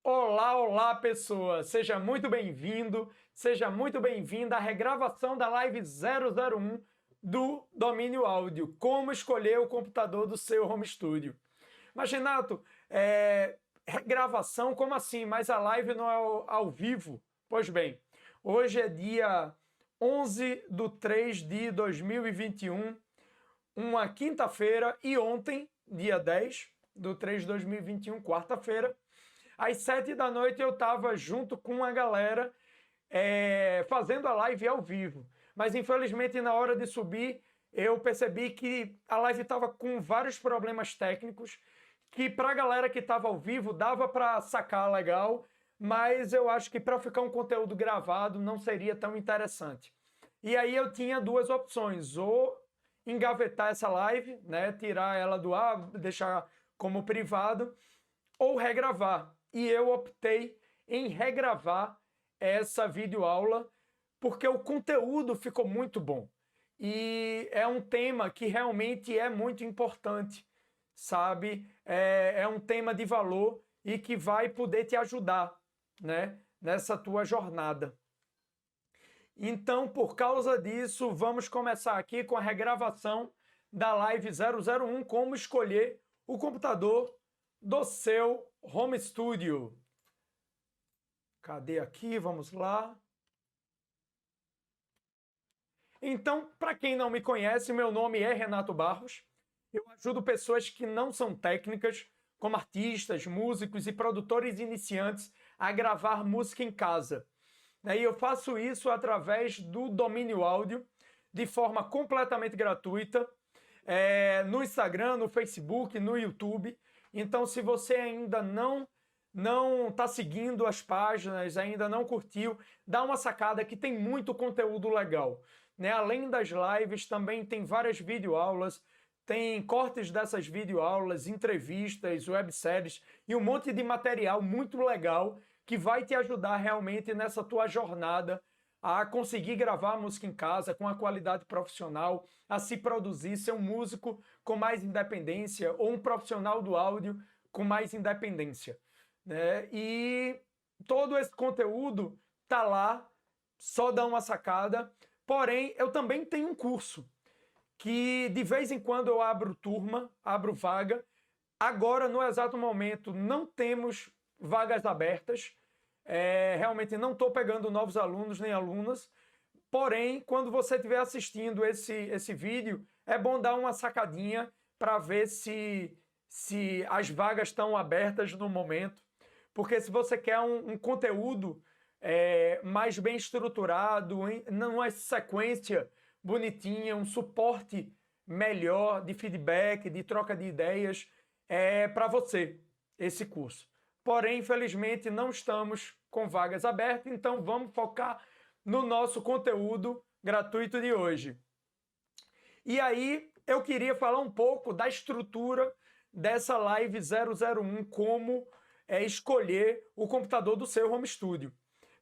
Olá, olá, pessoa! Seja muito bem-vindo, seja muito bem-vinda à regravação da live 001 do Domínio Áudio. Como escolher o computador do seu home studio. Mas, Renato, regravação, como assim? Mas a live não é ao vivo? Pois bem, hoje é dia 11 de 3 de 2021, uma quinta-feira, e ontem, dia 10 de 3 de 2021, quarta-feira, às 7 da noite eu estava junto com a galera fazendo a live ao vivo. Mas infelizmente na hora de subir eu percebi que a live estava com vários problemas técnicos que para a galera que estava ao vivo dava para sacar legal, mas eu acho que para ficar um conteúdo gravado não seria tão interessante. E aí eu tinha duas opções: ou engavetar essa live, né, tirar ela do ar, deixar como privado, ou regravar. E eu optei em regravar essa videoaula porque o conteúdo ficou muito bom. E é um tema que realmente é muito importante, sabe? É um tema de valor e que vai poder te ajudar, né, nessa tua jornada. Então, por causa disso, vamos começar aqui com a regravação da live 001, como escolher o computador do seu home studio. Cadê aqui? Vamos lá. Então, para quem não me conhece, meu nome é Renato Barros. Eu ajudo pessoas que não são técnicas, como artistas, músicos e produtores iniciantes, a gravar música em casa. E eu faço isso através do Domínio Áudio, de forma completamente gratuita, no Instagram, no Facebook, no YouTube. Então, se você ainda não está seguindo as páginas, ainda não curtiu, dá uma sacada que tem muito conteúdo legal. Né? Além das lives, também tem várias videoaulas, tem cortes dessas videoaulas, entrevistas, webséries e um monte de material muito legal que vai te ajudar realmente nessa tua jornada a conseguir gravar música em casa com a qualidade profissional, a se produzir, ser um músico com mais independência ou um profissional do áudio com mais independência. Né? E todo esse conteúdo tá lá, só dá uma sacada. Porém, eu também tenho um curso que de vez em quando eu abro turma, abro vaga. Agora, no exato momento, não temos vagas abertas. Realmente não estou pegando novos alunos nem alunas. Porém, quando você estiver assistindo esse vídeo, é bom dar uma sacadinha para ver se as vagas estão abertas no momento. Porque se você quer um conteúdo mais bem estruturado, numa sequência bonitinha, um suporte melhor de feedback, de troca de ideias, para você esse curso. Porém, infelizmente, não estamos com vagas abertas, então vamos focar no nosso conteúdo gratuito de hoje. E aí, eu queria falar um pouco da estrutura dessa live 001, como escolher o computador do seu home studio.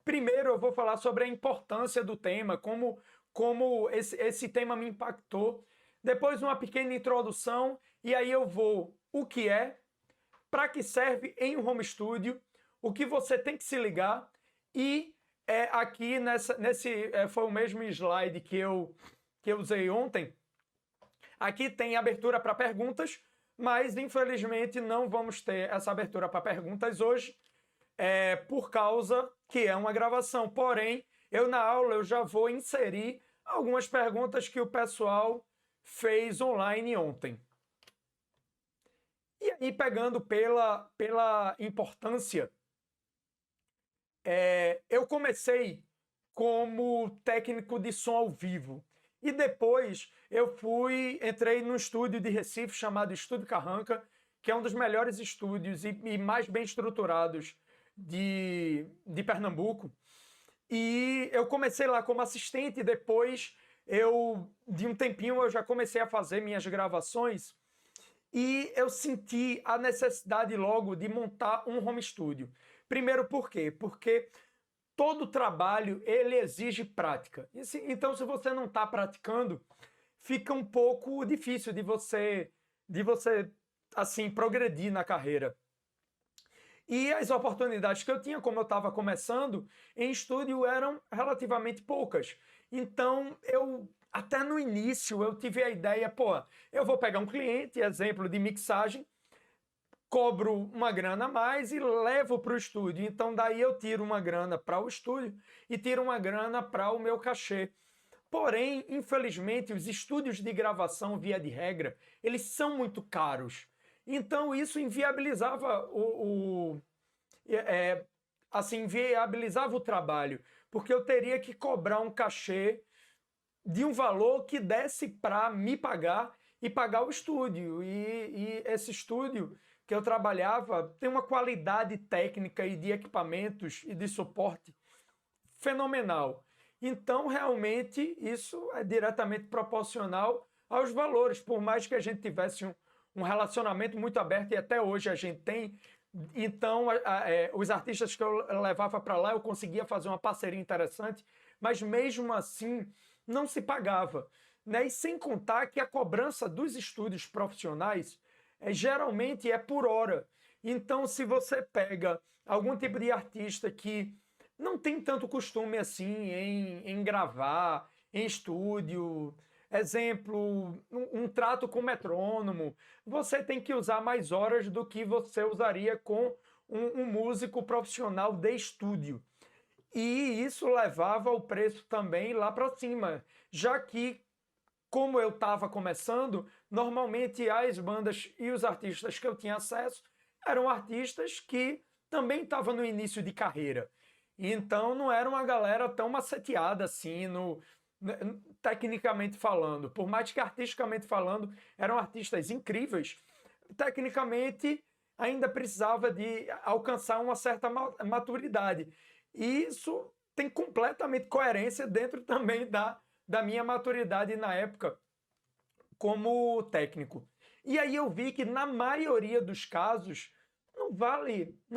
Primeiro, eu vou falar sobre a importância do tema, como esse tema me impactou. Depois, uma pequena introdução, e aí eu vou o que é, para que serve em um home studio, o que você tem que se ligar, e aqui nesse foi o mesmo slide que eu usei ontem. Aqui tem abertura para perguntas, mas infelizmente não vamos ter essa abertura para perguntas hoje, por causa que é uma gravação. Porém, na aula eu já vou inserir algumas perguntas que o pessoal fez online ontem. E aí, pegando pela importância, eu comecei como técnico de som ao vivo. E depois eu entrei num estúdio de Recife chamado Estúdio Carranca, que é um dos melhores estúdios e mais bem estruturados de Pernambuco. E eu comecei lá como assistente, depois de um tempinho, eu já comecei a fazer minhas gravações. E eu senti a necessidade logo de montar um home studio. Primeiro, por quê? Porque todo trabalho ele exige prática. Então, se você não está praticando, fica um pouco difícil de você assim progredir na carreira. E as oportunidades que eu tinha, como eu estava começando, em estúdio eram relativamente poucas. Então, até no início, eu tive a ideia, pô, eu vou pegar um cliente, exemplo de mixagem, cobro uma grana a mais e levo para o estúdio. Então, daí eu tiro uma grana para o estúdio e tiro uma grana para o meu cachê. Porém, infelizmente, os estúdios de gravação, via de regra, eles são muito caros. Então, isso inviabilizava assim, inviabilizava o trabalho, porque eu teria que cobrar um cachê de um valor que desse para me pagar e pagar o estúdio. E esse estúdio que eu trabalhava tem uma qualidade técnica e de equipamentos e de suporte fenomenal. Então, realmente, isso é diretamente proporcional aos valores. Por mais que a gente tivesse um relacionamento muito aberto, e até hoje a gente tem, então os artistas que eu levava para lá, eu conseguia fazer uma parceria interessante, mas mesmo assim não se pagava. Né? E sem contar que a cobrança dos estúdios profissionais geralmente é por hora. Então, se você pega algum tipo de artista que não tem tanto costume assim em gravar em estúdio. Exemplo, um trato com metrônomo. Você tem que usar mais horas do que você usaria com um músico profissional de estúdio. E isso levava o preço também lá para cima, já que, como eu estava começando, normalmente as bandas e os artistas que eu tinha acesso eram artistas que também estavam no início de carreira. Então não era uma galera tão maceteada assim, tecnicamente falando. Por mais que artisticamente falando, eram artistas incríveis. Tecnicamente, ainda precisava de alcançar uma certa maturidade. E isso tem completamente coerência dentro também da minha maturidade na época como técnico. E aí eu vi que na maioria dos casos não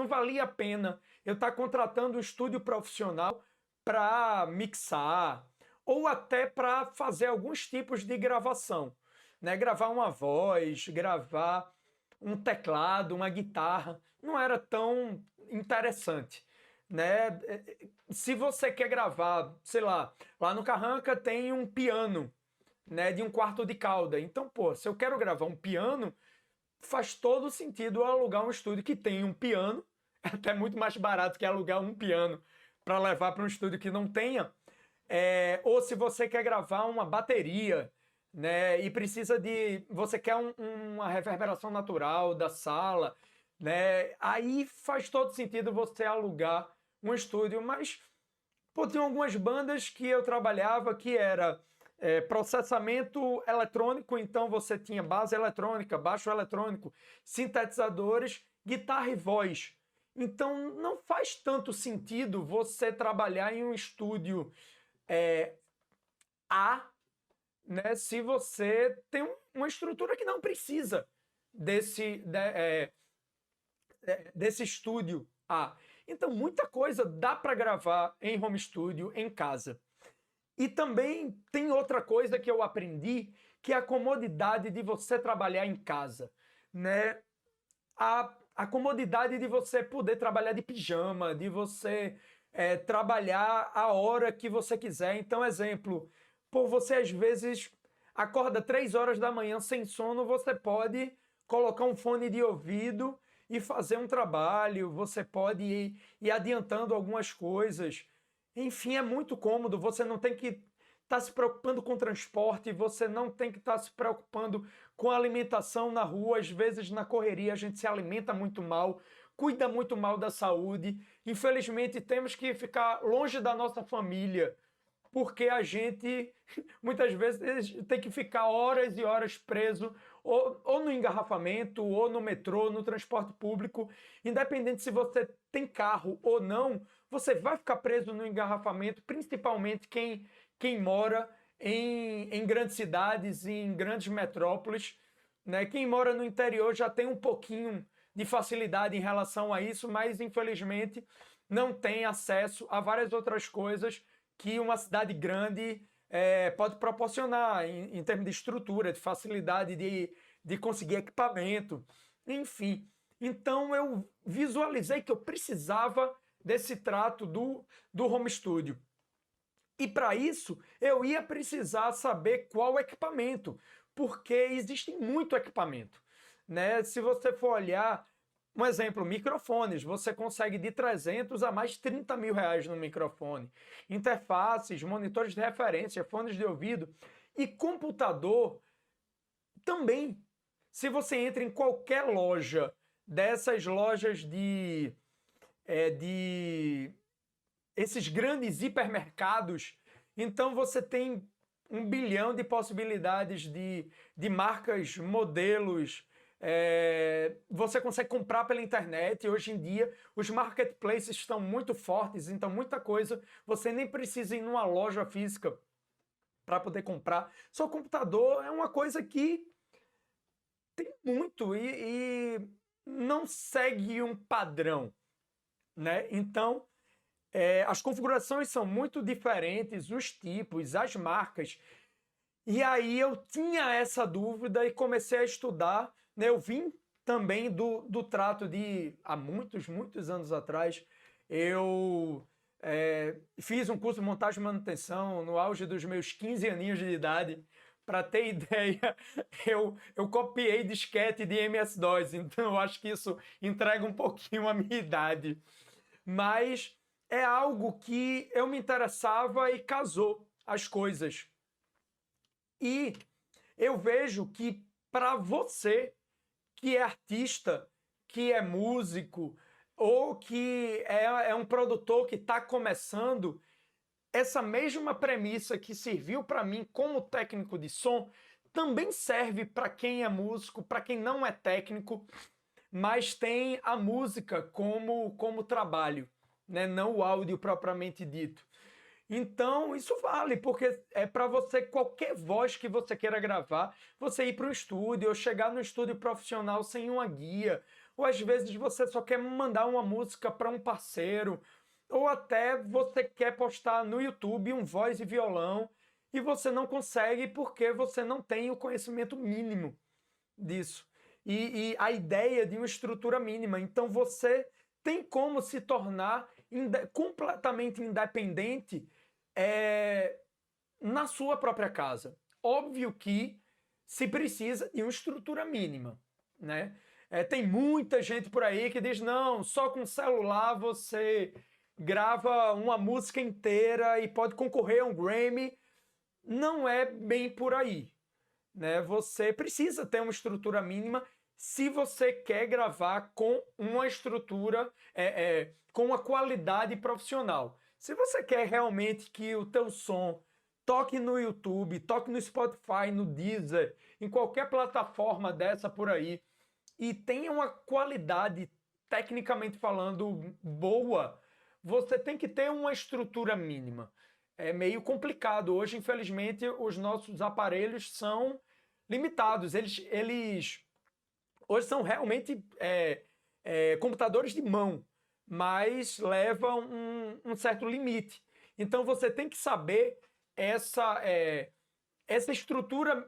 valia a pena eu estar contratando um estúdio profissional para mixar ou até para fazer alguns tipos de gravação, né? Gravar uma voz, gravar um teclado, uma guitarra, não era tão interessante, né? Se você quer gravar, sei lá no Carranca tem um piano, né, de um quarto de cauda. Então, pô, se eu quero gravar um piano, faz todo sentido alugar um estúdio que tem um piano, é até muito mais barato que alugar um piano para levar para um estúdio que não tenha. Ou se você quer gravar uma bateria, né, e precisa você quer uma reverberação natural da sala, né, aí faz todo sentido você alugar um estúdio. Mas, pô, tem algumas bandas que eu trabalhava que era processamento eletrônico, então você tinha base eletrônica, baixo eletrônico, sintetizadores, guitarra e voz. Então não faz tanto sentido você trabalhar em um estúdio A, né, se você tem uma estrutura que não precisa desse estúdio A. Então muita coisa dá para gravar em home studio, em casa. E também tem outra coisa que eu aprendi, que é a comodidade de você trabalhar em casa, né? A comodidade de você poder trabalhar de pijama, de você trabalhar a hora que você quiser. Então, exemplo, por você às vezes acorda 3 horas da manhã sem sono, você pode colocar um fone de ouvido e fazer um trabalho, você pode ir adiantando algumas coisas. Enfim, é muito cômodo, você não tem que estar se preocupando com transporte, você não tem que estar se preocupando com alimentação na rua. Às vezes, na correria, a gente se alimenta muito mal, cuida muito mal da saúde. Infelizmente, temos que ficar longe da nossa família, porque a gente, muitas vezes, tem que ficar horas e horas preso ou no engarrafamento, ou no metrô, no transporte público. Independente se você tem carro ou não, você vai ficar preso no engarrafamento, principalmente quem mora em grandes cidades, em grandes metrópoles, né? Quem mora no interior já tem um pouquinho de facilidade em relação a isso, mas infelizmente não tem acesso a várias outras coisas que uma cidade grande pode proporcionar em termos de estrutura, de facilidade de conseguir equipamento, enfim. Então eu visualizei que eu precisava desse trato do home studio. E para isso eu ia precisar saber qual equipamento, porque existe muito equipamento, né? Se você for olhar, um exemplo, microfones, você consegue de 300 a mais 30 mil reais no microfone. Interfaces, monitores de referência, fones de ouvido e computador também. Se você entra em qualquer loja, dessas lojas de esses grandes hipermercados, então você tem 1 bilhão de possibilidades de marcas, modelos. Você consegue comprar pela internet. Hoje em dia os marketplaces estão muito fortes, então muita coisa você nem precisa ir numa loja física para poder comprar. Só o computador é uma coisa que tem muito e não segue um padrão, né? Então as configurações são muito diferentes, os tipos, as marcas. E aí eu tinha essa dúvida e comecei a estudar, né? Eu vim também do trato de, há muitos anos atrás, eu fiz um curso de montagem e manutenção no auge dos meus 15 aninhos de idade. Para ter ideia, eu copiei disquete de MS-DOS, então eu acho que isso entrega um pouquinho a minha idade. Mas é algo que eu me interessava e casou as coisas. E eu vejo que para você que é artista, que é músico, ou que é um produtor que está começando, essa mesma premissa que serviu para mim como técnico de som, também serve para quem é músico, para quem não é técnico, mas tem a música como trabalho, né? Não o áudio propriamente dito. Então, isso vale, porque é para você, qualquer voz que você queira gravar, você ir para um estúdio, ou chegar no estúdio profissional sem uma guia, ou às vezes você só quer mandar uma música para um parceiro, ou até você quer postar no YouTube um voz e violão, e você não consegue porque você não tem o conhecimento mínimo disso. E a ideia de uma estrutura mínima. Então, você tem como se tornar completamente independente na sua própria casa. Óbvio que se precisa de uma estrutura mínima, né? Tem muita gente por aí que diz, não, só com celular você grava uma música inteira e pode concorrer a um Grammy. Não é bem por aí, né? Você precisa ter uma estrutura mínima se você quer gravar com uma estrutura, com uma qualidade profissional. Se você quer realmente que o teu som toque no YouTube, toque no Spotify, no Deezer, em qualquer plataforma dessa por aí, e tenha uma qualidade, tecnicamente falando, boa, você tem que ter uma estrutura mínima. É meio complicado. Hoje, infelizmente, os nossos aparelhos são limitados. Eles hoje são realmente computadores de mão, mas levam um certo limite. Então você tem que saber essa estrutura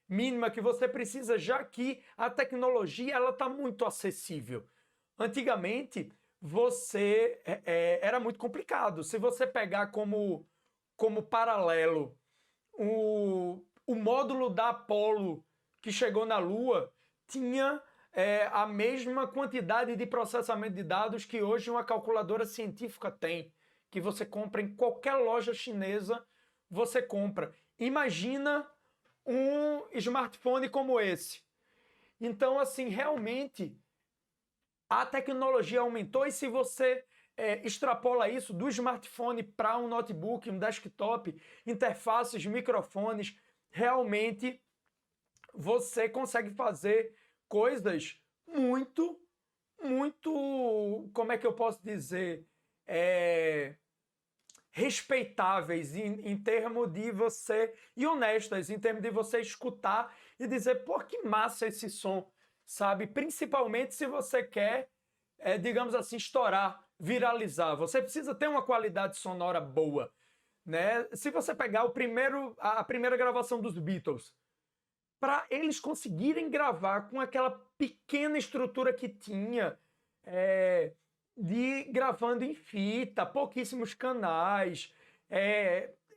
mínima que você precisa, já que a tecnologia está muito acessível. Antigamente, era muito complicado. Se você pegar como paralelo o módulo da Apollo que chegou na Lua, tinha a mesma quantidade de processamento de dados que hoje uma calculadora científica tem, que você compra em qualquer loja chinesa, você compra. Imagina um smartphone como esse. Então, assim, realmente a tecnologia aumentou, e se você extrapola isso do smartphone para um notebook, um desktop, interfaces, microfones, realmente você consegue fazer coisas muito, como é que eu posso dizer, respeitáveis em termos de você, e honestas, em termos de você escutar e dizer, pô, que massa esse som, sabe? Principalmente se você quer, digamos assim, estourar, viralizar. Você precisa ter uma qualidade sonora boa, né? Se você pegar a primeira gravação dos Beatles, para eles conseguirem gravar com aquela pequena estrutura que tinha, de gravando em fita, pouquíssimos canais,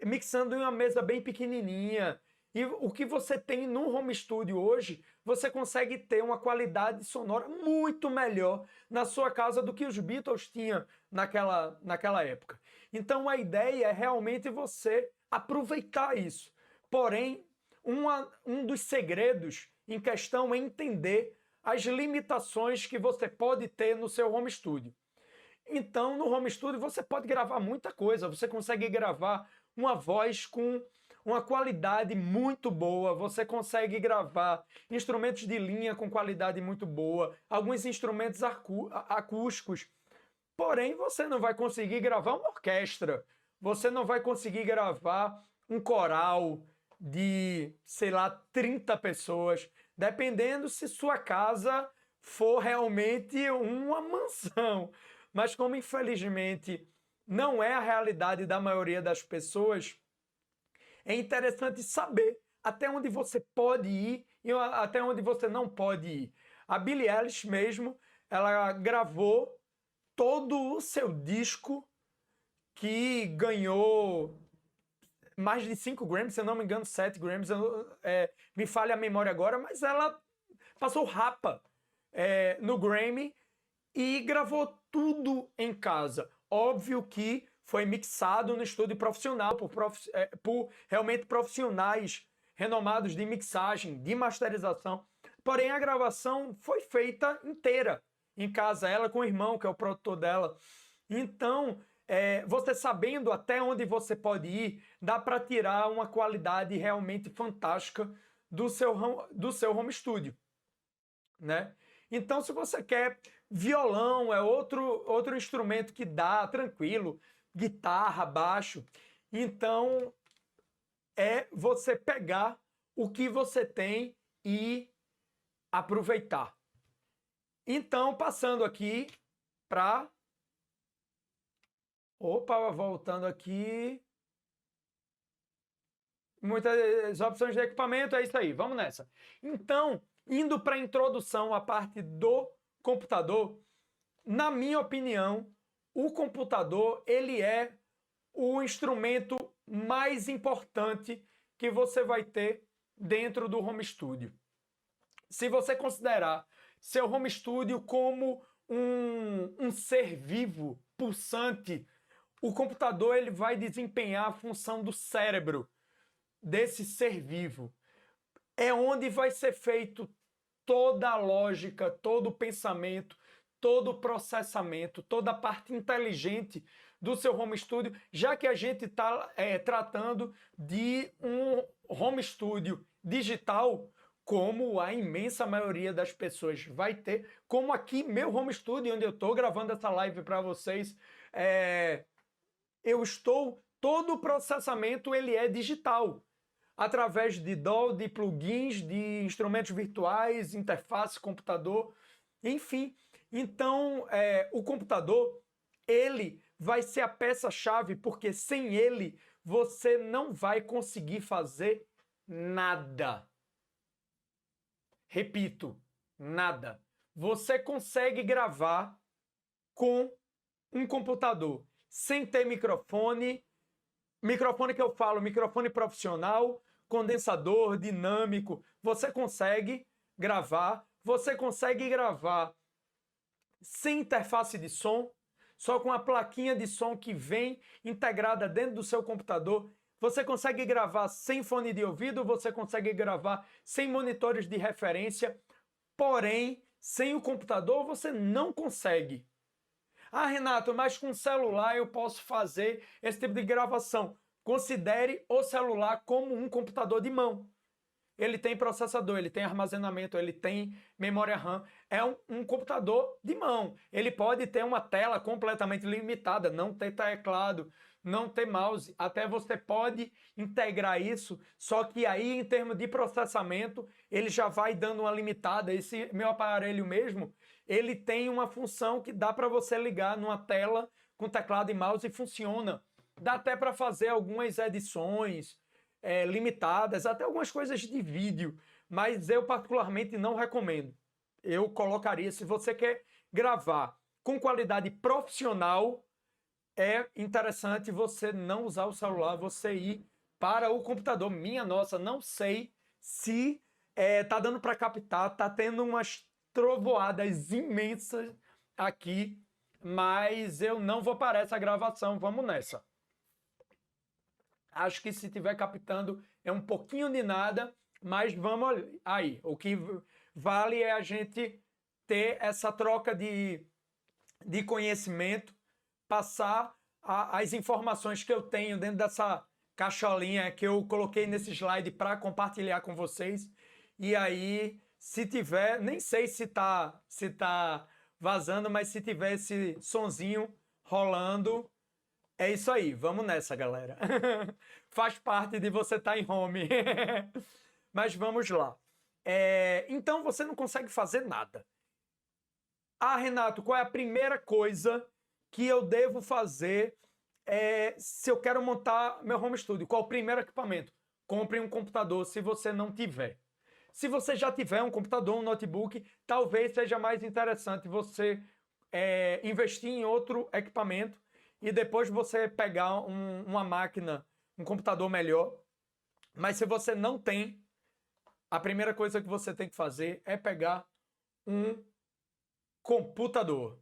mixando em uma mesa bem pequenininha. E o que você tem no home studio hoje, você consegue ter uma qualidade sonora muito melhor na sua casa do que os Beatles tinham naquela época. Então a ideia é realmente você aproveitar isso. Porém, um dos segredos em questão é entender as limitações que você pode ter no seu home studio. Então, no home studio você pode gravar muita coisa, você consegue gravar uma voz com uma qualidade muito boa, você consegue gravar instrumentos de linha com qualidade muito boa, alguns instrumentos acústicos, porém você não vai conseguir gravar uma orquestra, você não vai conseguir gravar um coral de, sei lá, 30 pessoas, dependendo se sua casa for realmente uma mansão. Mas como infelizmente não é a realidade da maioria das pessoas, é interessante saber até onde você pode ir e até onde você não pode ir. A Billie Eilish mesmo, ela gravou todo o seu disco, que ganhou mais de 5 Grammys, se eu não me engano 7 Grammys, me falha a memória agora, mas ela passou rapa no Grammy e gravou tudo em casa. Óbvio que foi mixado no estúdio profissional, por realmente profissionais renomados de mixagem, de masterização. Porém, a gravação foi feita inteira em casa, ela com o irmão, que é o produtor dela. Então, você sabendo até onde você pode ir, dá para tirar uma qualidade realmente fantástica do seu home studio, né? Então, se você quer violão, é outro instrumento que dá tranquilo, guitarra, baixo. Então, é você pegar o que você tem e aproveitar. Então, passando aqui para... Opa, voltando aqui. Muitas opções de equipamento, é isso aí, vamos nessa. Então, indo para a introdução, a parte do computador, na minha opinião, o computador ele é o instrumento mais importante que você vai ter dentro do home studio. Se você considerar seu home studio como um ser vivo, pulsante, o computador ele vai desempenhar a função do cérebro desse ser vivo. É onde vai ser feito toda a lógica, todo o pensamento, todo o processamento, toda a parte inteligente do seu home studio, já que a gente está tratando de um home studio digital, como a imensa maioria das pessoas vai ter, como aqui meu home studio, onde eu estou gravando essa live para vocês, todo o processamento ele é digital, através de DAW, de plugins, de instrumentos virtuais, interface, computador, enfim. Então, o computador, ele vai ser a peça-chave, porque sem ele, você não vai conseguir fazer nada. Repito, nada. Você consegue gravar com um computador, sem ter microfone que eu falo, microfone profissional, condensador, dinâmico, você consegue gravar sem interface de som, só com a plaquinha de som que vem integrada dentro do seu computador. Você consegue gravar sem fone de ouvido, você consegue gravar sem monitores de referência, porém, sem o computador você não consegue. Ah, Renato, mas com celular eu posso fazer esse tipo de gravação. Considere o celular como um computador de mão. Ele tem processador, ele tem armazenamento, ele tem memória RAM. É um computador de mão. Ele pode ter uma tela completamente limitada, não ter teclado, não ter mouse. Até você pode integrar isso, só que aí em termos de processamento, ele já vai dando uma limitada. Esse meu aparelho mesmo, ele tem uma função que dá para você ligar numa tela com teclado e mouse e funciona. Dá até para fazer algumas edições limitadas, até algumas coisas de vídeo, mas eu particularmente não recomendo. eu colocaria, se você quer gravar com qualidade profissional, é interessante você não usar o celular, você ir para o computador. Minha nossa, não sei se tá dando para captar, tá tendo umas trovoadas imensas aqui, mas eu não vou parar essa gravação, vamos nessa. Acho que se tiver captando é um pouquinho de nada, mas vamos aí. O que vale é a gente ter essa troca de conhecimento, passar as informações que eu tenho dentro dessa caixolinha que eu coloquei nesse slide para compartilhar com vocês. E aí, se tiver, nem sei se tá vazando, mas se tiver esse sonzinho rolando, é isso aí. Vamos nessa, galera. Faz parte de você estar em home. Mas vamos lá. Então você não consegue fazer nada. Ah, Renato, qual é a primeira coisa que eu devo fazer se eu quero montar meu home studio? Qual é o primeiro equipamento? Compre um computador se você não tiver. Se você já tiver um computador, um notebook, talvez seja mais interessante você investir em outro equipamento e depois você pegar uma máquina, um computador melhor. Mas se você não tem, a primeira coisa que você tem que fazer é pegar um computador.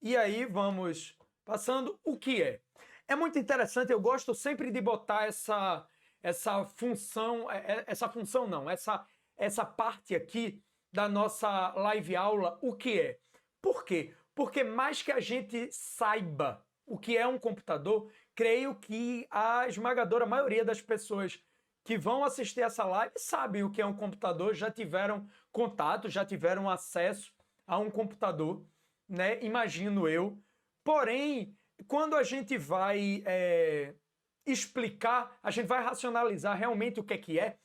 E aí vamos passando o que é. É muito interessante, eu gosto sempre de botar essa função, essa parte aqui da nossa live aula, o que é. Por quê? Porque mais que a gente saiba o que é um computador, creio que a esmagadora maioria das pessoas que vão assistir essa live sabem o que é um computador, já tiveram contato, já tiveram acesso a um computador, né? Imagino eu. Porém, quando a gente vai explicar, a gente vai racionalizar realmente o que é,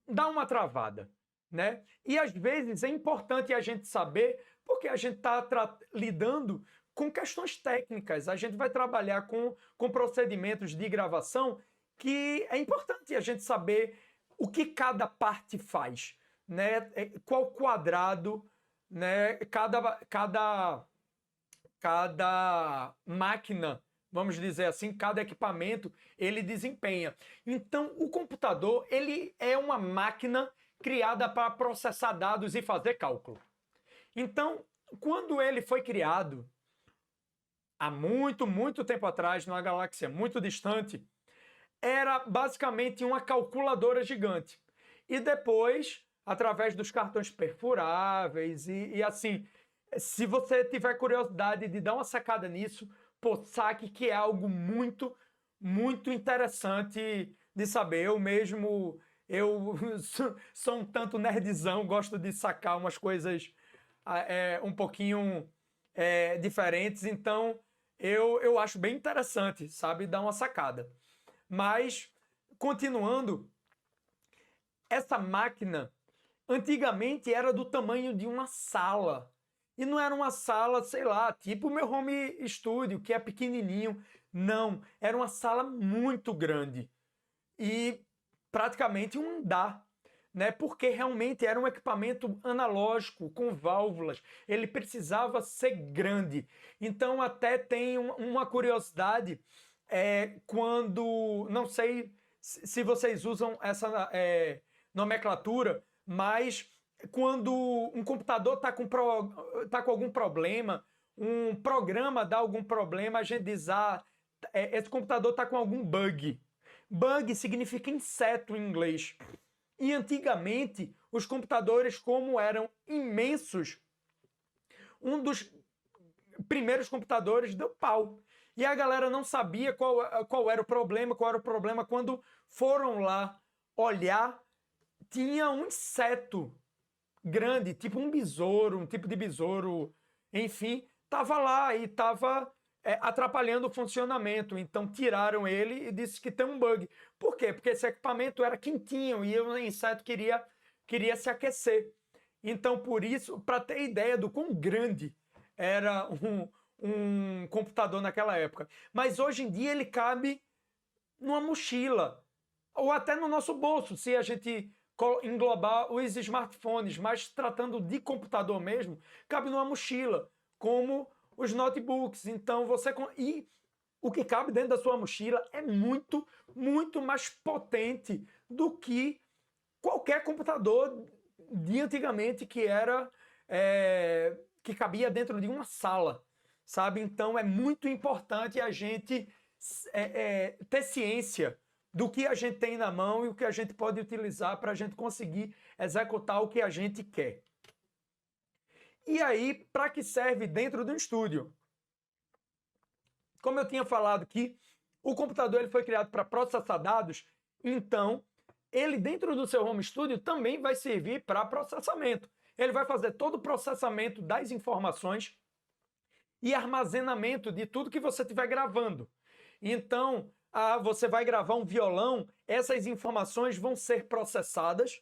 dá uma travada, né? E às vezes é importante a gente saber, porque a gente está lidando com questões técnicas, a gente vai trabalhar com procedimentos de gravação que é importante a gente saber o que cada parte faz, né? Qual quadrado, né? Cada máquina, vamos dizer assim, cada equipamento, ele desempenha. Então, o computador, ele é uma máquina criada para processar dados e fazer cálculo. Então, quando ele foi criado, há muito, muito tempo atrás, numa galáxia muito distante, era basicamente uma calculadora gigante. E depois, através dos cartões perfuráveis e assim, se você tiver curiosidade de dar uma sacada nisso, pô, saque que é algo muito, muito interessante de saber. Eu sou um tanto nerdzão, gosto de sacar umas coisas um pouquinho diferentes, então eu acho bem interessante, sabe, dar uma sacada. Mas, continuando, essa máquina antigamente era do tamanho de uma sala. E não era uma sala, sei lá, tipo o meu home studio, que é pequenininho. Não, era uma sala muito grande. E praticamente um andar, né? Porque realmente era um equipamento analógico, com válvulas. Ele precisava ser grande. Então até tem uma curiosidade, quando... Não sei se vocês usam essa nomenclatura, mas quando um computador está com algum problema, um programa dá algum problema, a gente diz, esse computador está com algum bug. Bug significa inseto em inglês. E antigamente, os computadores, como eram imensos, um dos primeiros computadores deu pau. E a galera não sabia qual era o problema, quando foram lá olhar, tinha um inseto grande, tipo um besouro, um tipo de besouro, enfim, estava lá e estava atrapalhando o funcionamento. Então tiraram ele e disse que tem um bug. Por quê? Porque esse equipamento era quentinho e o inseto queria se aquecer. Então, por isso, para ter ideia do quão grande era um computador naquela época. Mas hoje em dia ele cabe numa mochila ou até no nosso bolso, se a gente englobar os smartphones, mas tratando de computador mesmo, cabe numa mochila, como os notebooks. Então e o que cabe dentro da sua mochila é muito, muito mais potente do que qualquer computador de antigamente que cabia dentro de uma sala, sabe? Então é muito importante a gente ter ciência do que a gente tem na mão e o que a gente pode utilizar para a gente conseguir executar o que a gente quer. E aí, para que serve dentro do estúdio? Como eu tinha falado que o computador ele foi criado para processar dados, então ele dentro do seu home studio também vai servir para processamento. Ele vai fazer todo o processamento das informações e armazenamento de tudo que você estiver gravando. Então, você vai gravar um violão, essas informações vão ser processadas,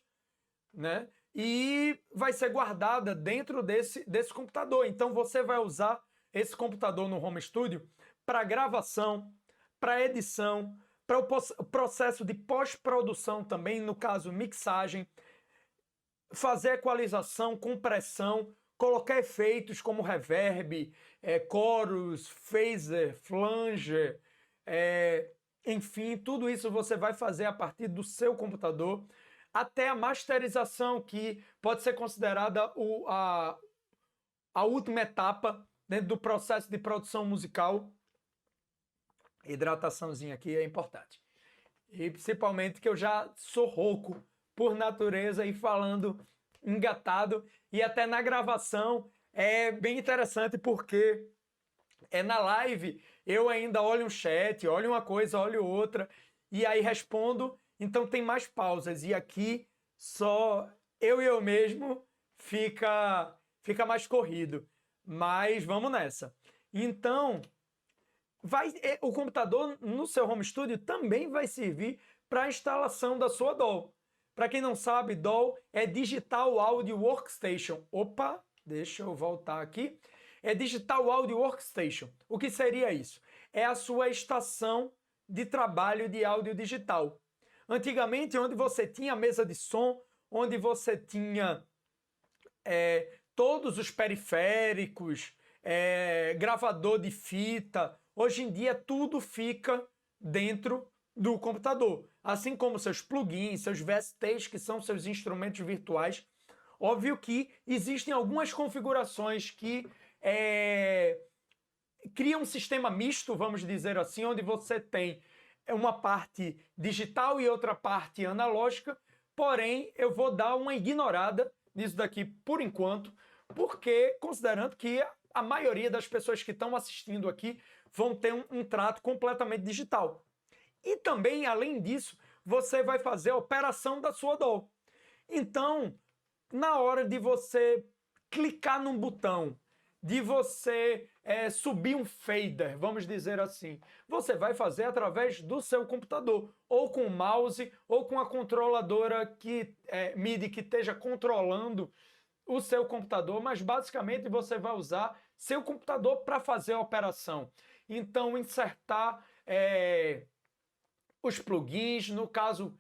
né? E vai ser guardada dentro desse computador. Então, você vai usar esse computador no home studio para gravação, para edição, para o processo de pós-produção também, no caso, mixagem, fazer equalização, compressão, colocar efeitos como reverb, chorus, phaser, flanger, enfim, tudo isso você vai fazer a partir do seu computador, até a masterização, que pode ser considerada a última etapa dentro do processo de produção musical. Hidrataçãozinha aqui é importante. E principalmente que eu já sou rouco por natureza e falando engatado, e até na gravação é bem interessante porque na live eu ainda olho um chat, olho uma coisa, olho outra e aí respondo, então tem mais pausas, e aqui só eu mesmo fica mais corrido, mas vamos nessa. Então o computador no seu home studio também vai servir para a instalação da sua DAW. Para quem não sabe, DAW é Digital Audio Workstation. Opa, deixa eu voltar aqui. É Digital Audio Workstation. O que seria isso? É a sua estação de trabalho de áudio digital. Antigamente, onde você tinha mesa de som, onde você tinha todos os periféricos, gravador de fita, hoje em dia tudo fica dentro do computador, assim como seus plugins, seus VSTs, que são seus instrumentos virtuais. Óbvio que existem algumas configurações que criam um sistema misto, vamos dizer assim, onde você tem uma parte digital e outra parte analógica, porém eu vou dar uma ignorada nisso daqui por enquanto, porque considerando que a maioria das pessoas que estão assistindo aqui vão ter um trato completamente digital. E também, além disso, você vai fazer a operação da sua DAW. Então, na hora de você clicar num botão, de você subir um fader, vamos dizer assim, você vai fazer através do seu computador, ou com o mouse, ou com a controladora MIDI que esteja controlando o seu computador, mas basicamente você vai usar seu computador para fazer a operação. Então, insertar os plugins, no caso,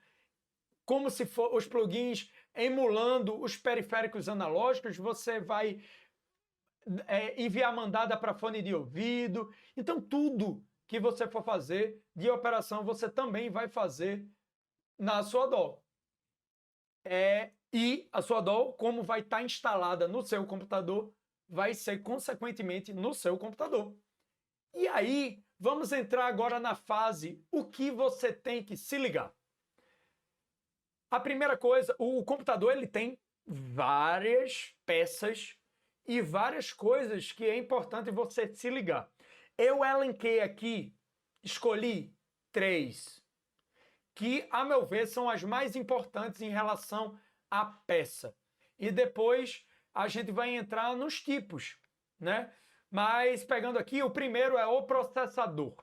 como se for os plugins emulando os periféricos analógicos, você vai enviar mandada para fone de ouvido. Então, tudo que você for fazer de operação, você também vai fazer na sua DAW. E a sua DAW, como vai estar instalada no seu computador, vai ser, consequentemente, no seu computador. E aí, vamos entrar agora na fase, o que você tem que se ligar. A primeira coisa, o computador ele tem várias peças e várias coisas que é importante você se ligar. Eu elenquei aqui, escolhi 3, que, a meu ver, são as mais importantes em relação à peça. E depois a gente vai entrar nos tipos, né? Mas pegando aqui, o primeiro é o processador.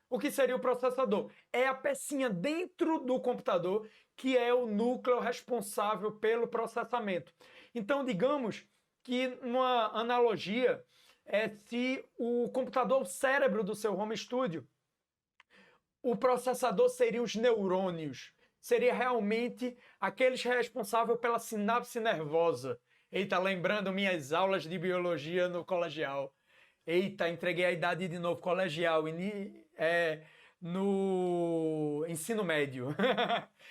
O que seria o processador? É a pecinha dentro do computador que é o núcleo responsável pelo processamento. Então, digamos que numa analogia, se o computador, o cérebro do seu home studio, o processador seria os neurônios seria realmente aqueles responsáveis pela sinapse nervosa. Eita, lembrando minhas aulas de biologia no colegial. Eita, entreguei a idade de novo, colegial, no ensino médio.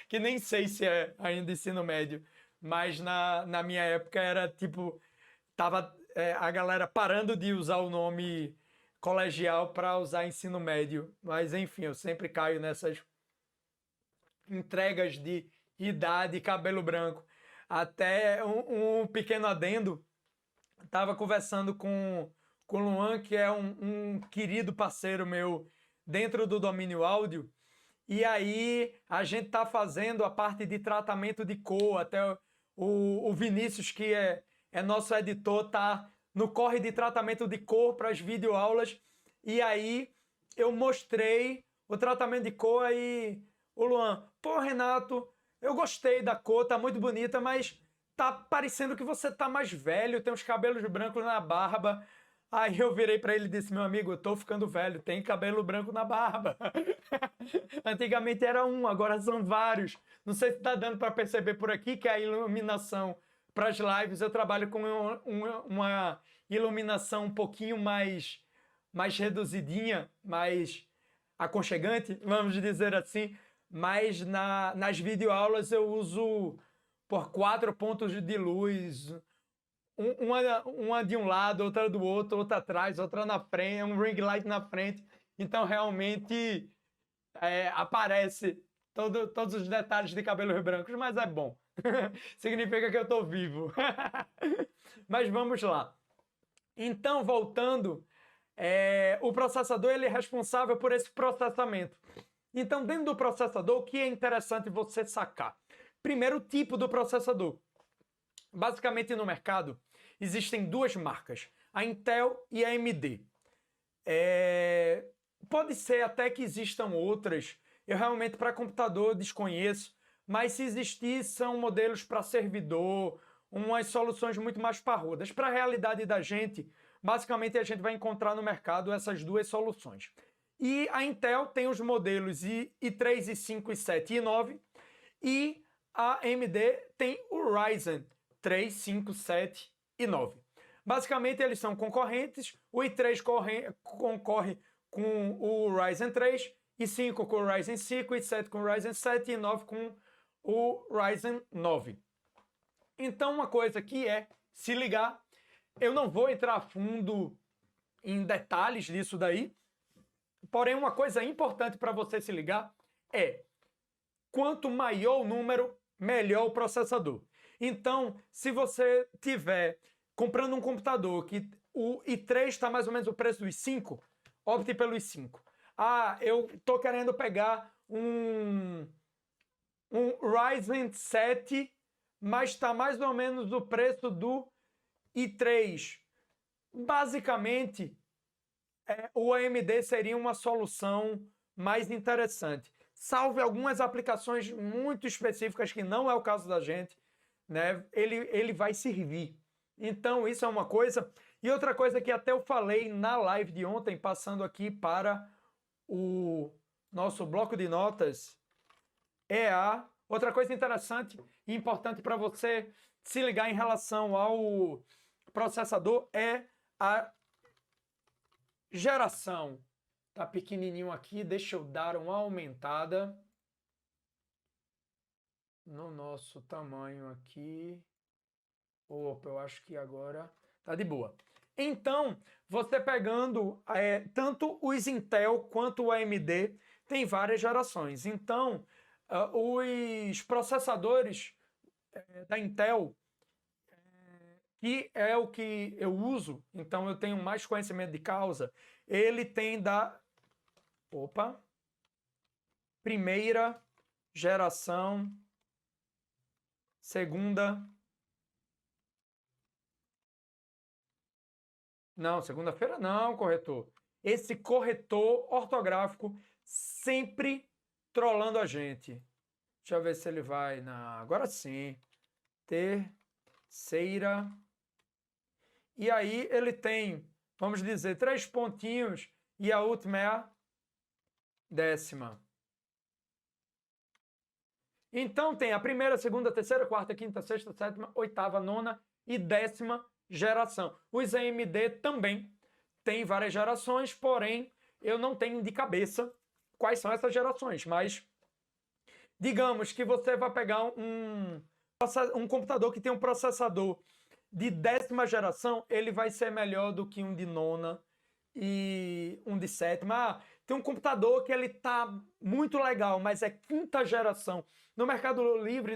Que nem sei se é ainda ensino médio, mas na minha época era tipo, tava a galera parando de usar o nome colegial para usar ensino médio. Mas enfim, eu sempre caio nessas entregas de idade e cabelo branco. Até um pequeno adendo, estava conversando com o Luan, que é um querido parceiro meu dentro do domínio áudio, e aí a gente está fazendo a parte de tratamento de cor, até o Vinícius, que é nosso editor, tá no corre de tratamento de cor para as videoaulas, e aí eu mostrei o tratamento de cor e o Luan, pô, Renato, eu gostei da cor, tá muito bonita, mas tá parecendo que você tá mais velho, tem os cabelos brancos na barba. Aí eu virei para ele e disse, meu amigo, eu tô ficando velho, tem cabelo branco na barba. Antigamente era um, agora são vários. Não sei se tá dando para perceber por aqui que a iluminação para as lives, eu trabalho com uma iluminação um pouquinho mais reduzidinha, mais aconchegante, vamos dizer assim. Mas nas videoaulas eu uso por 4 pontos de luz, uma de um lado, outra do outro, outra atrás, outra na frente, um ring light na frente. Então realmente aparece todos os detalhes de cabelos brancos, mas é bom. Significa que eu estou vivo. Mas vamos lá. Então, voltando, o processador ele é responsável por esse processamento. Então, dentro do processador, o que é interessante você sacar? Primeiro, o tipo do processador. Basicamente, no mercado, existem duas marcas, a Intel e a AMD. Pode ser até que existam outras, eu realmente para computador desconheço, mas se existir, são modelos para servidor, umas soluções muito mais parrudas. Para a realidade da gente, basicamente a gente vai encontrar no mercado essas duas soluções. E a Intel tem os modelos i3, i5, i7 e i9, e a AMD tem o Ryzen 3, 5, 7 e 9. Basicamente, eles são concorrentes. O i3 concorre com o Ryzen 3, i5 com o Ryzen 5, i7 com o Ryzen 7 e i9 com o Ryzen 9. Então, uma coisa que é se ligar, eu não vou entrar a fundo em detalhes disso daí, porém, uma coisa importante para você se ligar é quanto maior o número, melhor o processador. Então, se você tiver comprando um computador que o i3 está mais ou menos o preço do i5, opte pelo i5. Ah, eu estou querendo pegar um Ryzen 7, mas está mais ou menos o preço do i3. Basicamente, o AMD seria uma solução mais interessante. Salve algumas aplicações muito específicas, que não é o caso da gente, né? Ele vai servir. Então, isso é uma coisa. E outra coisa que até eu falei na live de ontem, passando aqui para o nosso bloco de notas, outra coisa interessante e importante para você se ligar em relação ao processador é a geração. Tá pequenininho aqui, deixa eu dar uma aumentada no nosso tamanho aqui. Opa, eu acho que agora tá de boa. Então, você pegando tanto os Intel quanto o AMD, tem várias gerações. Então, os processadores da Intel, que é o que eu uso, então eu tenho mais conhecimento de causa, ele tem primeira geração, segunda... Não, segunda-feira não, corretor. Esse corretor ortográfico sempre trollando a gente. Deixa eu ver se ele vai na... Agora sim. Terceira. E aí ele tem, vamos dizer, 3 pontinhos e a última é a 10ª. Então tem a primeira, segunda, terceira, quarta, quinta, sexta, sétima, oitava, nona e 10ª geração. Os AMD também têm várias gerações, porém eu não tenho de cabeça quais são essas gerações, mas digamos que você vai pegar um computador que tem um processador de 10ª geração, ele vai ser melhor do que um de nona e um de 7ª. Tem um computador que ele tá muito legal, mas é 5ª geração. No Mercado Livre,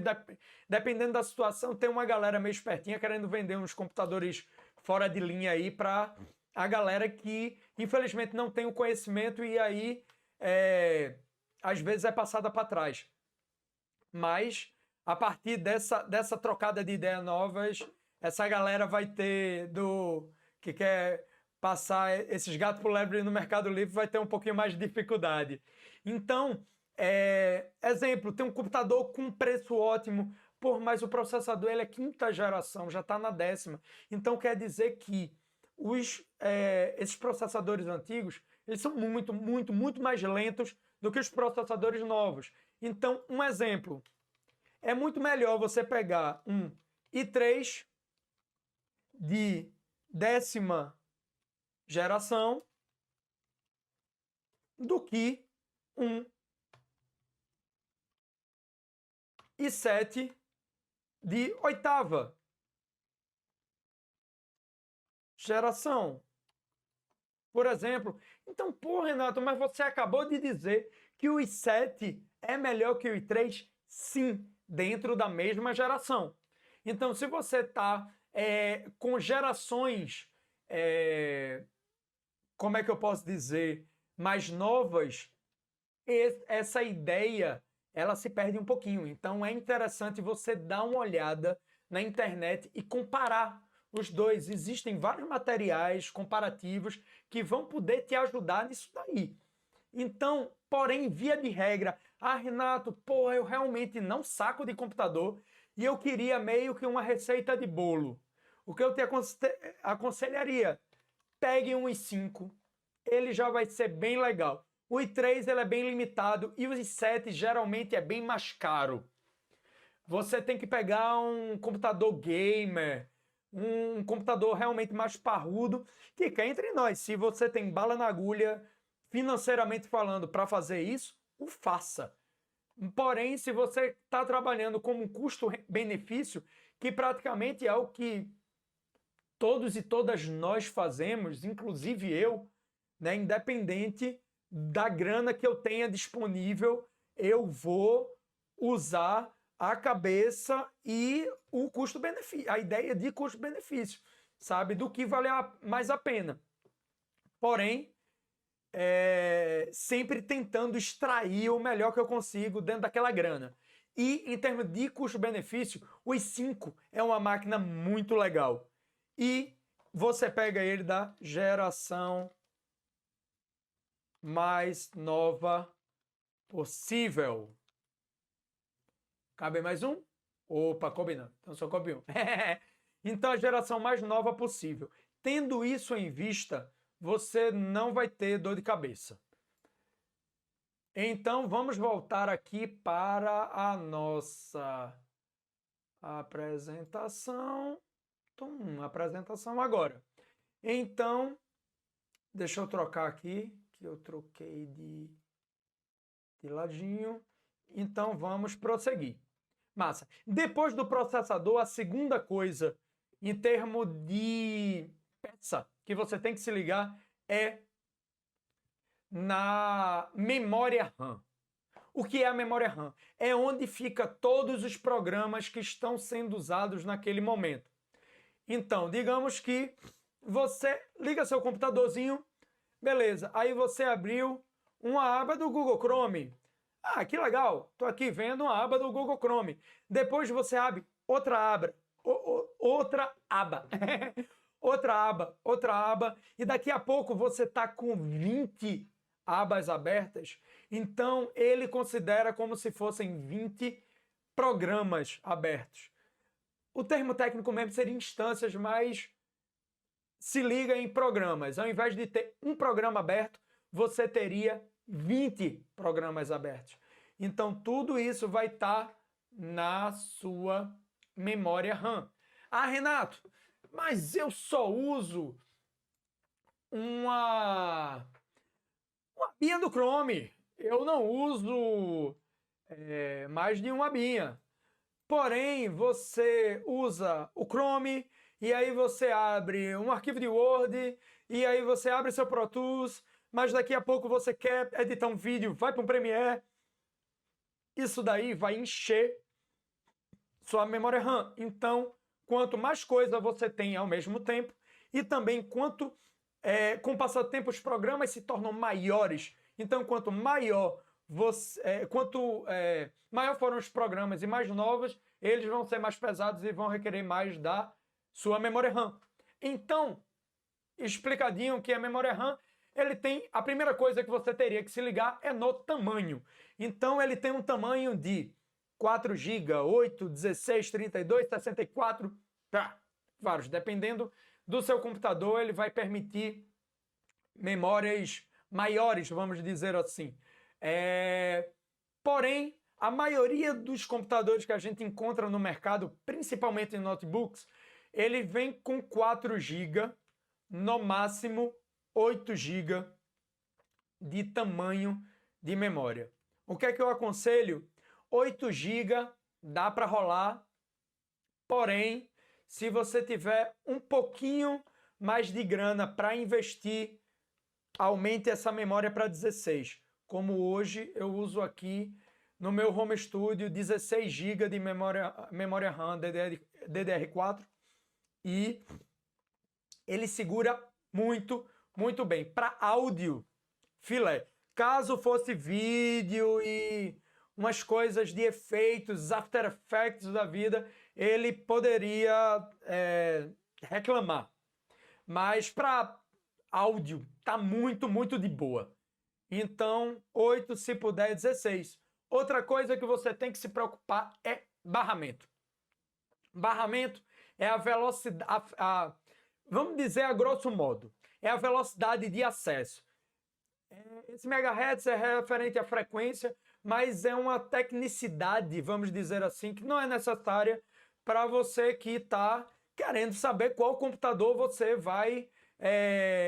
dependendo da situação, tem uma galera meio espertinha querendo vender uns computadores fora de linha aí para a galera que, infelizmente, não tem o conhecimento e aí, às vezes, é passada para trás. Mas, a partir dessa trocada de ideias novas, essa galera vai ter que quer passar esses gatos por lebre no Mercado Livre, vai ter um pouquinho mais de dificuldade. Então, exemplo, tem um computador com preço ótimo, mas o processador ele é 5ª geração, já está na 10ª. Então, quer dizer que esses processadores antigos, eles são muito, muito, muito mais lentos do que os processadores novos. Então, um exemplo, é muito melhor você pegar um i3 de 10ª geração do que um i7 de 8ª geração. Por exemplo, então, Renato, mas você acabou de dizer que o i7 é melhor que o i3? Sim, dentro da mesma geração. Então, se você está com gerações, como é que eu posso dizer, mais novas, essa ideia, ela se perde um pouquinho. Então, é interessante você dar uma olhada na internet e comparar os dois. Existem vários materiais comparativos que vão poder te ajudar nisso daí. Então, porém, via de regra, Renato, eu realmente não saco de computador e eu queria meio que uma receita de bolo. O que eu te aconselharia? Pegue um i5, ele já vai ser bem legal. O i3 ele é bem limitado e o i7 geralmente é bem mais caro. Você tem que pegar um computador gamer, um computador realmente mais parrudo, que cá entre nós, se você tem bala na agulha, financeiramente falando, para fazer isso, o faça. Porém, se você está trabalhando com um custo-benefício, que praticamente é o que todos e todas nós fazemos, inclusive eu, né, independente da grana que eu tenha disponível, eu vou usar a cabeça e o custo-benefício, a ideia de custo-benefício, sabe? Do que vale mais a pena. Porém, sempre tentando extrair o melhor que eu consigo dentro daquela grana. E em termos de custo-benefício, o i5 é uma máquina muito legal. E você pega ele da geração mais nova possível. Cabe mais um? Opa, coube não. Então só coube um. Então a geração mais nova possível. Tendo isso em vista, você não vai ter dor de cabeça. Então vamos voltar aqui para a nossa apresentação. Apresentação agora. Então, deixa eu trocar aqui, que eu troquei de ladinho. Então vamos prosseguir. Massa. Depois do processador, a segunda coisa, em termos de peça, que você tem que se ligar é na memória RAM. O que é a memória RAM? É onde fica todos os programas que estão sendo usados naquele momento. Então, digamos que você liga seu computadorzinho, beleza, aí você abriu uma aba do Google Chrome. Que legal, estou aqui vendo uma aba do Google Chrome. Depois você abre outra aba, outra aba, outra aba, e daqui a pouco você está com 20 abas abertas, então ele considera como se fossem 20 programas abertos. O termo técnico mesmo seria instâncias, mas se liga em programas. Ao invés de ter um programa aberto, você teria 20 programas abertos. Então, tudo isso vai estar na sua memória RAM. Ah, Renato, mas eu só uso uma abinha do Chrome. Eu não uso mais de uma abinha. Porém, você usa o Chrome e aí você abre um arquivo de Word e aí você abre seu Pro Tools, mas daqui a pouco você quer editar um vídeo, vai para um Premiere. Isso daí vai encher sua memória RAM. Então, quanto mais coisa você tem ao mesmo tempo e também com o passar do tempo os programas se tornam maiores. Então, quanto maior maior foram os programas e mais novos, eles vão ser mais pesados e vão requerer mais da sua memória RAM. Então, explicadinho o que é memória RAM, ele tem, a primeira coisa que você teria que se ligar é no tamanho. Então, ele tem um tamanho de 4 GB, 8, 16, 32, 64, vários. Dependendo do seu computador, ele vai permitir memórias maiores, vamos dizer assim. Porém, a maioria dos computadores que a gente encontra no mercado, principalmente em notebooks, ele vem com 4 GB, no máximo 8 GB de tamanho de memória. O que é que eu aconselho? 8 GB dá para rolar, porém, se você tiver um pouquinho mais de grana para investir, aumente essa memória para 16. Como hoje eu uso aqui no meu home studio 16 GB de memória RAM DDR4 e ele segura muito, muito bem. Para áudio, filé. Caso fosse vídeo e umas coisas de efeitos, After Effects da vida, ele poderia reclamar. Mas para áudio, tá muito, muito de boa. Então, 8, se puder, 16. Outra coisa que você tem que se preocupar é barramento. Barramento é a velocidade, vamos dizer a grosso modo, é a velocidade de acesso. Esse megahertz é referente à frequência, mas é uma tecnicidade, vamos dizer assim, que não é necessária para você que está querendo saber qual computador você vai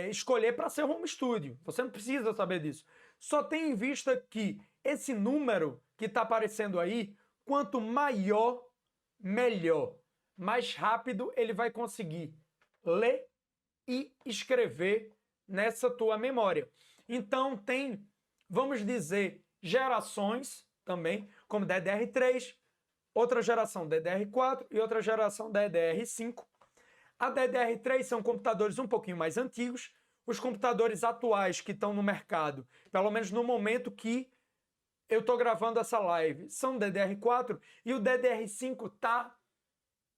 escolher para ser home studio. Você não precisa saber disso. Só tenha em vista que esse número que está aparecendo aí, quanto maior, melhor. Mais rápido ele vai conseguir ler e escrever nessa tua memória. Então tem, vamos dizer, gerações também, como DDR3, outra geração DDR4 e outra geração DDR5. A DDR3 são computadores um pouquinho mais antigos. Os computadores atuais que estão no mercado, pelo menos no momento que eu estou gravando essa live, são DDR4 e o DDR5 está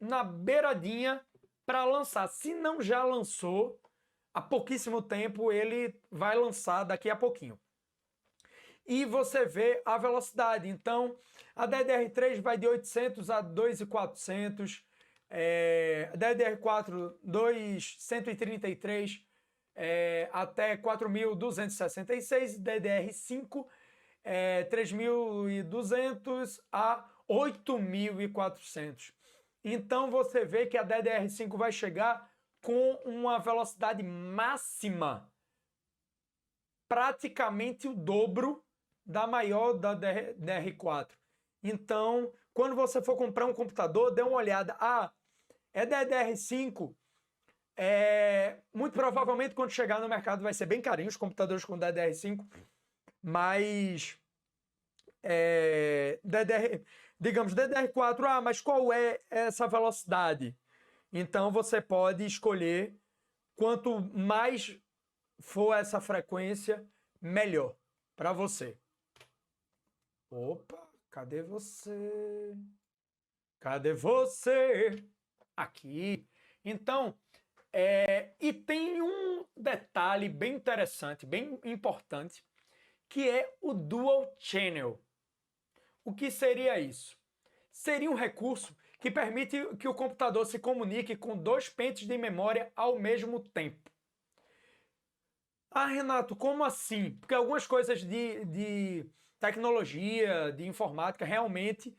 na beiradinha para lançar. Se não já lançou, há pouquíssimo tempo ele vai lançar daqui a pouquinho. E você vê a velocidade. Então, a DDR3 vai de 800 a 2.400, DDR4 133 até 4.266, DDR5 3.200 a 8.400. Então você vê que a DDR5 vai chegar com uma velocidade máxima praticamente o dobro da maior da DDR4. Então, quando você for comprar um computador, dê uma olhada. É DDR5. Muito provavelmente quando chegar no mercado vai ser bem carinho os computadores com DDR5, mas digamos DDR4, mas qual é essa velocidade? Então você pode escolher quanto mais for essa frequência, melhor para você. Opa, cadê você? Cadê você? Aqui. Então, e tem um detalhe bem interessante, bem importante, que é o Dual Channel. O que seria isso? Seria um recurso que permite que o computador se comunique com 2 pentes de memória ao mesmo tempo. Ah, Renato, como assim? Porque algumas coisas de tecnologia, de informática, realmente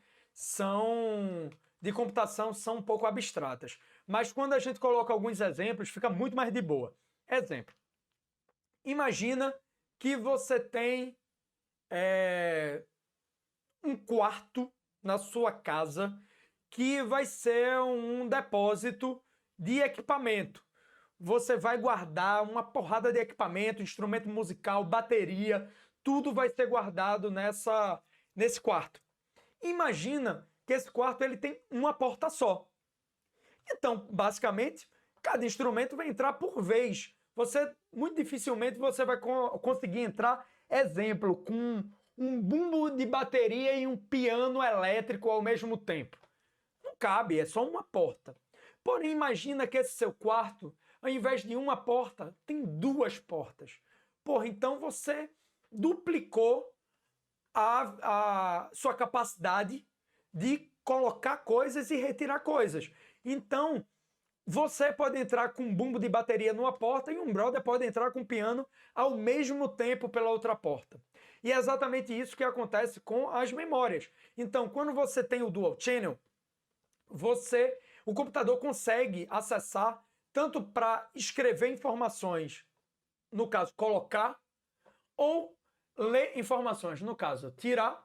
de computação são um pouco abstratas. Mas quando a gente coloca alguns exemplos, fica muito mais de boa. Exemplo. Imagina que você tem um quarto na sua casa que vai ser um depósito de equipamento. Você vai guardar uma porrada de equipamento, instrumento musical, bateria, tudo vai ser guardado nesse quarto. Imagina que esse quarto ele tem uma porta só. Então, basicamente, cada instrumento vai entrar por vez. Muito dificilmente você vai conseguir entrar, exemplo, com um bumbo de bateria e um piano elétrico ao mesmo tempo. Não cabe, é só uma porta. Porém, imagina que esse seu quarto, ao invés de uma porta, tem duas portas. Porra, então você duplicou a sua capacidade de colocar coisas e retirar coisas. Então, você pode entrar com um bumbo de bateria numa porta e um brother pode entrar com um piano ao mesmo tempo pela outra porta. E é exatamente isso que acontece com as memórias. Então, quando você tem o Dual Channel, o computador consegue acessar tanto para escrever informações, no caso, colocar, ou ler informações, no caso, tirar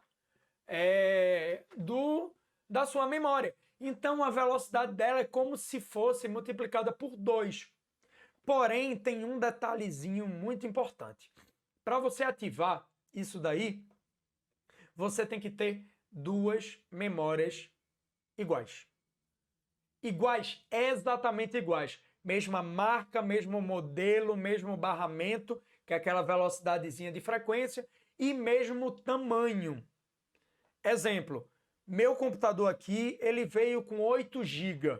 da sua memória. Então, a velocidade dela é como se fosse multiplicada por 2. Porém, tem um detalhezinho muito importante. Para você ativar isso daí, você tem que ter duas memórias iguais. Iguais, exatamente iguais. Mesma marca, mesmo modelo, mesmo barramento, que é aquela velocidadezinha de frequência, e mesmo tamanho. Exemplo, meu computador aqui, ele veio com 8 GB.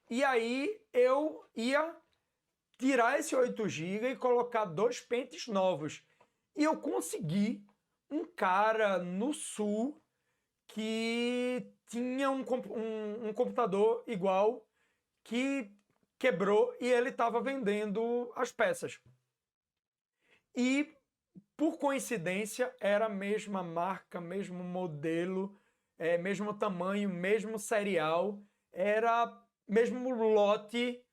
E aí eu ia tirar esse 8 GB e colocar 2 pentes novos. E eu consegui um cara no sul que tinha um computador igual que quebrou e ele estava vendendo as peças. E, por coincidência, era a mesma marca, mesmo modelo, mesmo tamanho, mesmo serial, era mesmo lote,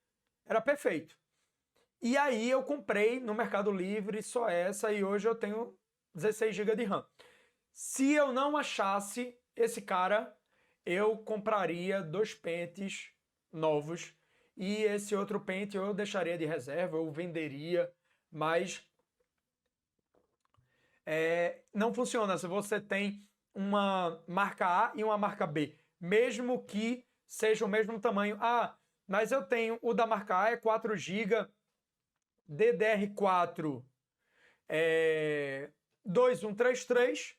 era perfeito. E aí eu comprei no Mercado Livre só essa e hoje eu tenho 16 GB de RAM. Se eu não achasse esse cara, eu compraria 2 pentes novos e esse outro pente eu deixaria de reserva, eu venderia, mas não funciona se você tem uma marca A e uma marca B, mesmo que seja o mesmo tamanho. Ah, mas eu tenho o da marca A é 4 GB, DDR4 2133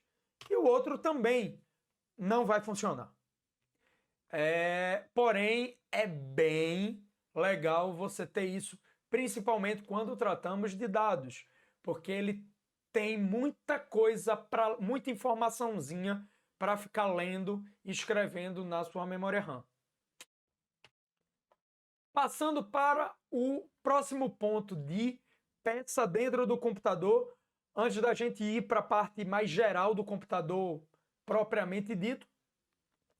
e o outro também não vai funcionar. Porém, é bem legal você ter isso, principalmente quando tratamos de dados, porque ele tem muita coisa, muita informaçãozinha para ficar lendo e escrevendo na sua memória RAM. Passando para o próximo ponto de peça dentro do computador, antes da gente ir para a parte mais geral do computador propriamente dito,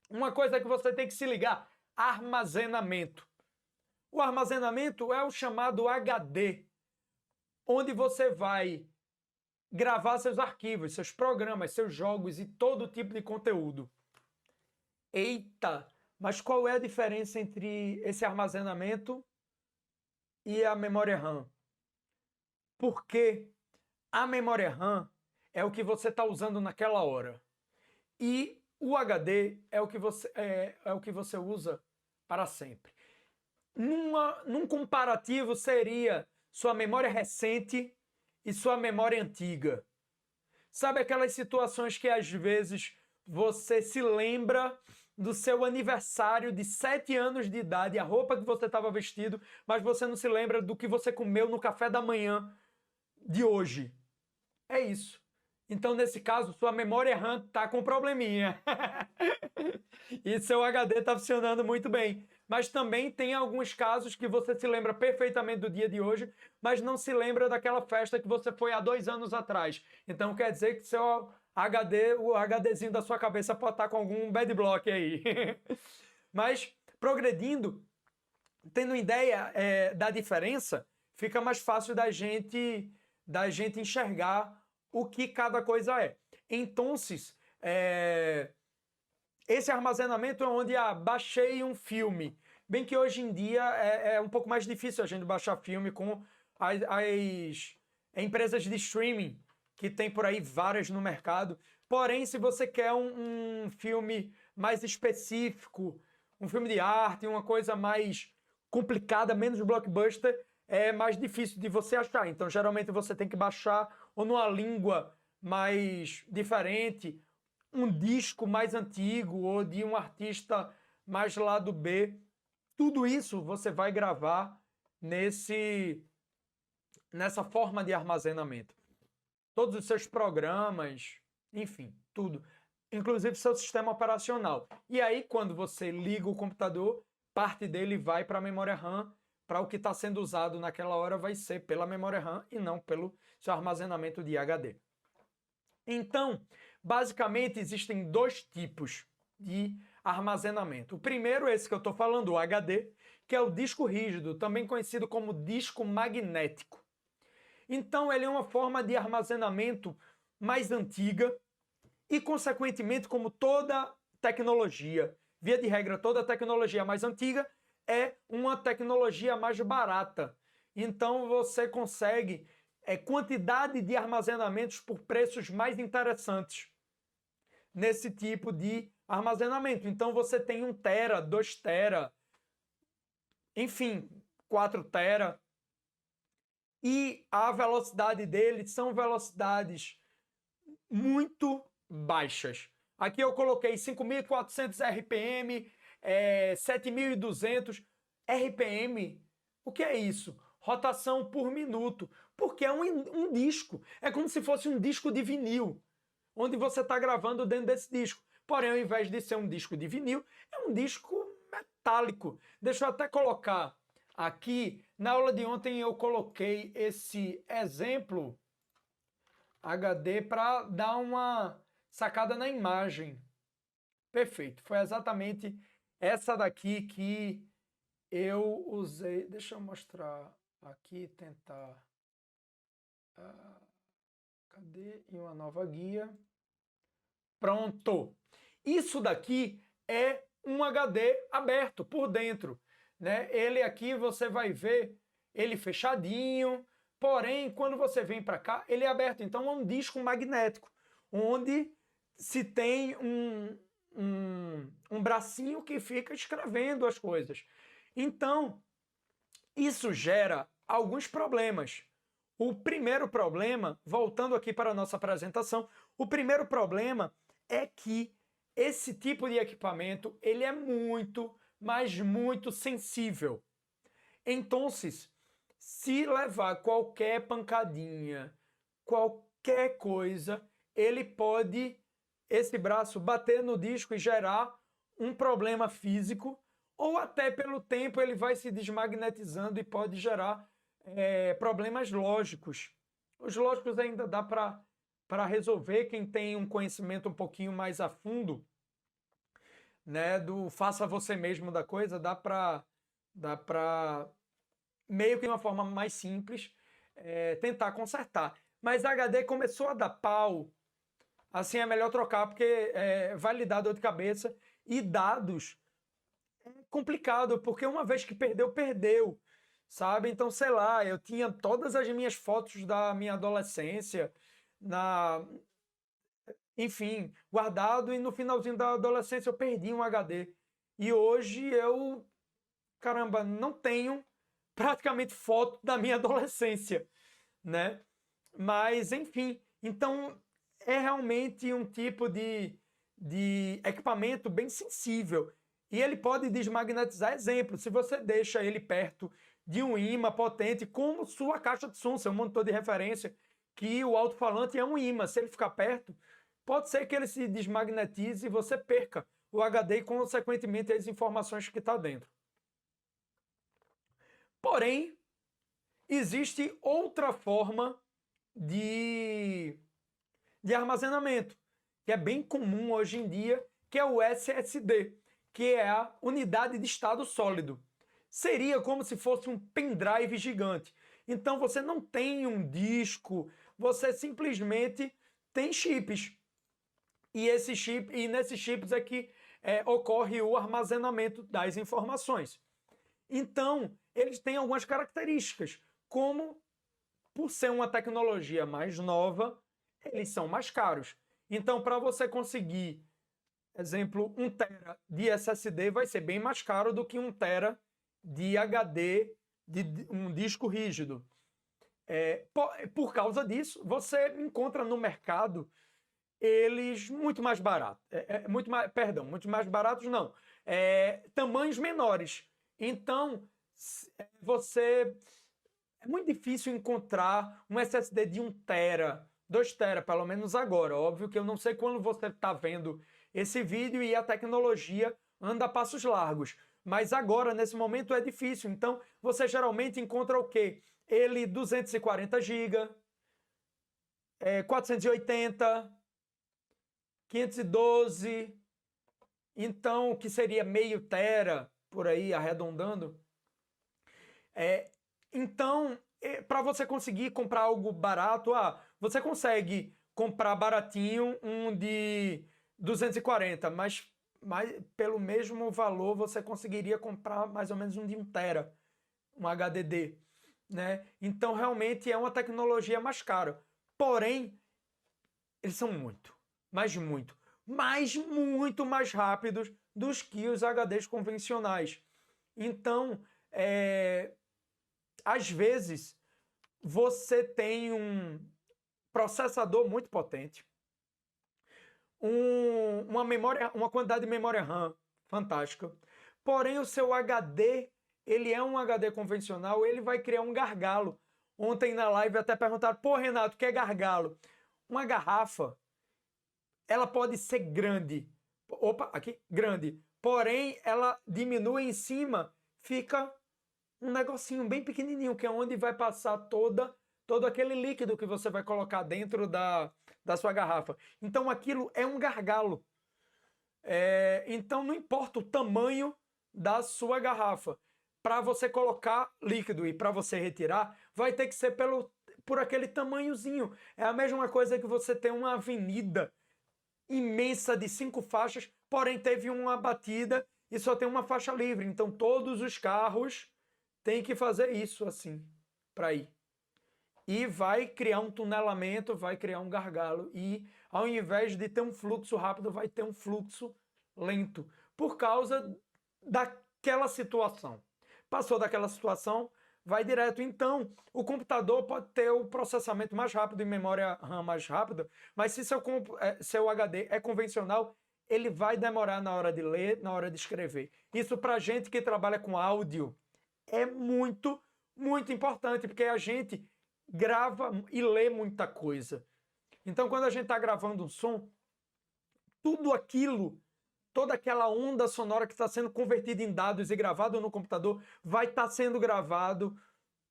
uma coisa que você tem que se ligar, armazenamento. O armazenamento é o chamado HD, onde você vai gravar seus arquivos, seus programas, seus jogos e todo tipo de conteúdo. Eita! Mas qual é a diferença entre esse armazenamento e a memória RAM? Porque a memória RAM é o que você está usando naquela hora. E o HD é o que você usa para sempre. Num comparativo seria sua memória recente e sua memória antiga. Sabe aquelas situações que às vezes você se lembra do seu aniversário de 7 anos de idade, a roupa que você estava vestido, mas você não se lembra do que você comeu no café da manhã de hoje. É isso. Então, nesse caso, sua memória RAM está com probleminha. E seu HD está funcionando muito bem. Mas também tem alguns casos que você se lembra perfeitamente do dia de hoje, mas não se lembra daquela festa que você foi há 2 anos atrás. Então, quer dizer que seu o HDzinho da sua cabeça pode estar com algum bad block aí. Mas, progredindo, tendo ideia da diferença, fica mais fácil da gente enxergar o que cada coisa é. Então, esse armazenamento é onde baixei um filme. Bem que hoje em dia é um pouco mais difícil a gente baixar filme com as empresas de streaming, que tem por aí várias no mercado. Porém, se você quer um filme mais específico, um filme de arte, uma coisa mais complicada, menos blockbuster, é mais difícil de você achar. Então, geralmente você tem que baixar ou numa língua mais diferente, um disco mais antigo ou de um artista mais lado B. Tudo isso você vai gravar nessa forma de armazenamento. Todos os seus programas, enfim, tudo. Inclusive seu sistema operacional. E aí, quando você liga o computador, parte dele vai para a memória RAM, para o que está sendo usado naquela hora vai ser pela memória RAM e não pelo seu armazenamento de HD. Então, basicamente, existem dois tipos de armazenamento. O primeiro é esse que eu estou falando, o HD, que é o disco rígido, também conhecido como disco magnético. Então, ele é uma forma de armazenamento mais antiga e, consequentemente, como toda tecnologia, via de regra, toda tecnologia mais antiga é uma tecnologia mais barata. Então, você consegue quantidade de armazenamentos por preços mais interessantes nesse tipo de armazenamento. Então, você tem 1 tera, 2 tera, enfim, 4 tera. E a velocidade dele são velocidades muito baixas. Aqui eu coloquei 5.400 RPM, 7.200 RPM. O que é isso? Rotação por minuto. Porque é um disco. É como se fosse um disco de vinil, onde você está gravando dentro desse disco. Porém, ao invés de ser um disco de vinil, é um disco metálico. Deixa eu até colocar aqui. Na aula de ontem eu coloquei esse exemplo HD para dar uma sacada na imagem. Perfeito. Foi exatamente essa daqui que eu usei. Deixa eu mostrar aqui, tentar. Cadê? E uma nova guia. Pronto! Isso daqui é um HD aberto por dentro, né? Ele aqui você vai ver ele fechadinho, porém, quando você vem para cá, ele é aberto. Então, é um disco magnético, onde se tem um bracinho que fica escrevendo as coisas. Então, isso gera alguns problemas. O primeiro problema, voltando aqui para a nossa apresentação, o primeiro problema é que esse tipo de equipamento ele é muito, mas muito sensível. Então, se levar qualquer pancadinha, qualquer coisa, ele pode, esse braço, bater no disco e gerar um problema físico, ou até pelo tempo ele vai se desmagnetizando e pode gerar problemas lógicos. Os lógicos ainda dá para resolver, quem tem um conhecimento um pouquinho mais a fundo, né, do faça você mesmo da coisa, dá para meio que de uma forma mais simples tentar consertar. Mas HD começou a dar pau, assim é melhor trocar, porque vai lhe dar dor de cabeça, e dados é complicado, porque uma vez que perdeu, perdeu, sabe? Então, sei lá, eu tinha todas as minhas fotos da minha adolescência, enfim, guardado, e no finalzinho da adolescência eu perdi um HD. E hoje eu, caramba, não tenho praticamente foto da minha adolescência, né? Mas, enfim, então é realmente um tipo de equipamento bem sensível. E ele pode desmagnetizar. Exemplo, se você deixa ele perto de um ímã potente, como sua caixa de som, seu monitor de referência, que o alto-falante é um ímã. Se ele ficar perto, pode ser que ele se desmagnetize e você perca o HD e, consequentemente, as informações que está dentro. Porém, existe outra forma de armazenamento, que é bem comum hoje em dia, que é o SSD, que é a unidade de estado sólido. Seria como se fosse um pendrive gigante. Então você não tem um disco, você simplesmente tem chips. E nesses chips é que ocorre o armazenamento das informações. Então, eles têm algumas características, como, por ser uma tecnologia mais nova, eles são mais caros. Então, para você conseguir, exemplo, 1 tera de SSD vai ser bem mais caro do que 1 tera de HD, de um disco rígido. Por causa disso, você encontra no mercado eles muito mais baratos. Muito mais baratos não. Tamanhos menores. Então, é muito difícil encontrar um SSD de 1 tera, 2 tera, pelo menos agora. Óbvio que eu não sei quando você está vendo esse vídeo e a tecnologia anda a passos largos. Mas agora, nesse momento, é difícil. Então, você geralmente encontra o quê? Ele 240 GB, 480, 512, então, que seria meio tera, por aí, arredondando. Então, para você conseguir comprar algo barato, você consegue comprar baratinho um de 240, mas pelo mesmo valor você conseguiria comprar mais ou menos um de 1 tera, um HDD, né? Então, realmente é uma tecnologia mais cara. Porém, eles são muito mais rápidos dos que os HDs convencionais. Então, às vezes, você tem um processador muito potente, uma quantidade de memória RAM fantástica, porém o seu HD, ele é um HD convencional, ele vai criar um gargalo. Ontem na live até perguntaram, pô, Renato, o que é gargalo? Uma garrafa, ela pode ser grande, grande, porém ela diminui em cima, fica um negocinho bem pequenininho, que é onde vai passar todo aquele líquido que você vai colocar dentro da sua garrafa. Então aquilo é um gargalo. Então não importa o tamanho da sua garrafa, para você colocar líquido e para você retirar, vai ter que ser por aquele tamanhozinho. É a mesma coisa que você tem uma avenida imensa de 5 faixas, porém teve uma batida e só tem uma faixa livre. Então todos os carros têm que fazer isso assim, para ir. E vai criar um tunelamento, vai criar um gargalo. E ao invés de ter um fluxo rápido, vai ter um fluxo lento. Por causa daquela situação. Passou daquela situação, vai direto. Então, o computador pode ter o processamento mais rápido e memória RAM mais rápida, mas se seu HD é convencional, ele vai demorar na hora de ler, na hora de escrever. Isso para gente que trabalha com áudio é muito, muito importante, porque a gente grava e lê muita coisa. Então, quando a gente está gravando um som, tudo aquilo, toda aquela onda sonora que está sendo convertida em dados e gravado no computador, vai estar sendo gravado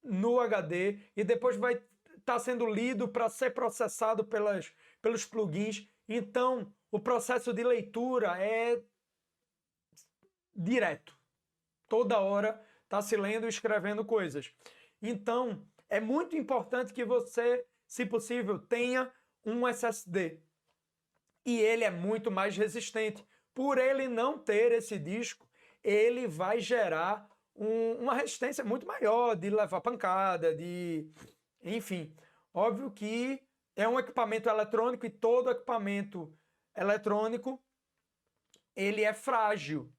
no HD e depois vai estar sendo lido para ser processado pelos plugins. Então, o processo de leitura é direto. Toda hora está se lendo e escrevendo coisas. Então, é muito importante que você, se possível, tenha um SSD. E ele é muito mais resistente. Por ele não ter esse disco, ele vai gerar uma resistência muito maior de levar pancada, enfim. Óbvio que é um equipamento eletrônico e todo equipamento eletrônico, ele é frágil,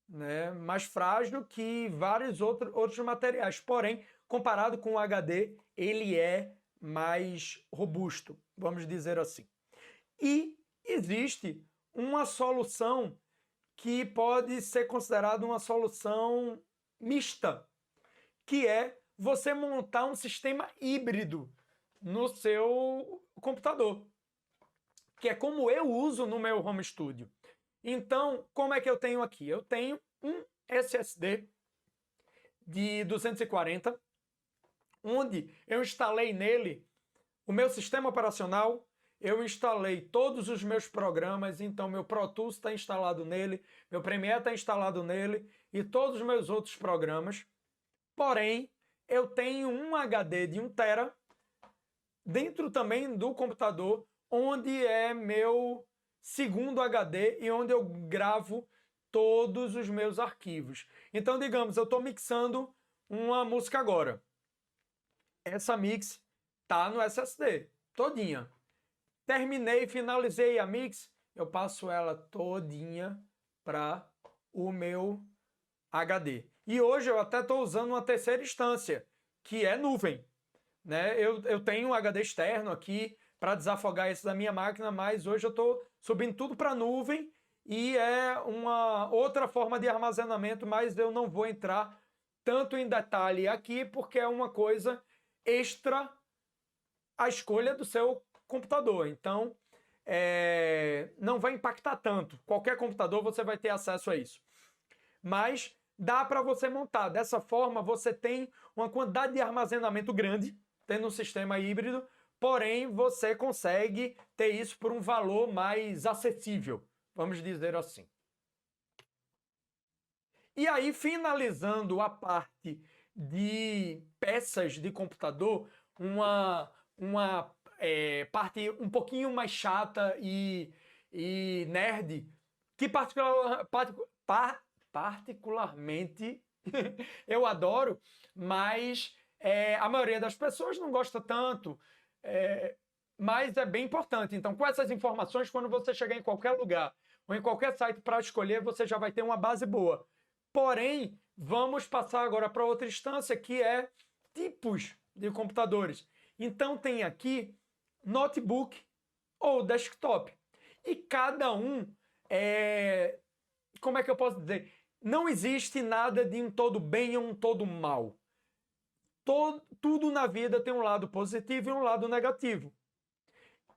né? Mais frágil que vários outros materiais. Porém, comparado com o HD, ele é mais robusto, vamos dizer assim. E existe uma solução que pode ser considerada uma solução mista, que é você montar um sistema híbrido no seu computador, que é como eu uso no meu home studio. Então, como é que eu tenho aqui? Eu tenho um SSD de 240, onde eu instalei nele o meu sistema operacional eu instalei todos os meus programas, então meu Pro Tools está instalado nele, meu Premiere está instalado nele e todos os meus outros programas. Porém, eu tenho um HD de 1 TB dentro também do computador, onde é meu segundo HD e onde eu gravo todos os meus arquivos. Então, digamos, eu estou mixando uma música agora. Essa mix tá no SSD, todinha. Terminei, finalizei a mix, eu passo ela todinha para o meu HD. E hoje eu até estou usando uma terceira instância, que é nuvem. Né? Eu tenho um HD externo aqui para desafogar esse da minha máquina, mas hoje eu estou subindo tudo para nuvem e é uma outra forma de armazenamento, mas eu não vou entrar tanto em detalhe aqui, porque é uma coisa extra à escolha do seu computador. Então, não vai impactar tanto. Qualquer computador você vai ter acesso a isso. Mas dá para você montar. Dessa forma, você tem uma quantidade de armazenamento grande, tendo um sistema híbrido, porém você consegue ter isso por um valor mais acessível, vamos dizer assim. E aí, finalizando a parte de peças de computador, uma parte um pouquinho mais chata e nerd, que particularmente eu adoro, mas a maioria das pessoas não gosta tanto, mas é bem importante. Então, com essas informações, quando você chegar em qualquer lugar ou em qualquer site para escolher, você já vai ter uma base boa. Porém, vamos passar agora para outra instância, que é tipos de computadores. Então, tem aqui notebook ou desktop. E cada um como é que eu posso dizer? Não existe nada de um todo bem ou um todo mal. Tudo na vida tem um lado positivo e um lado negativo.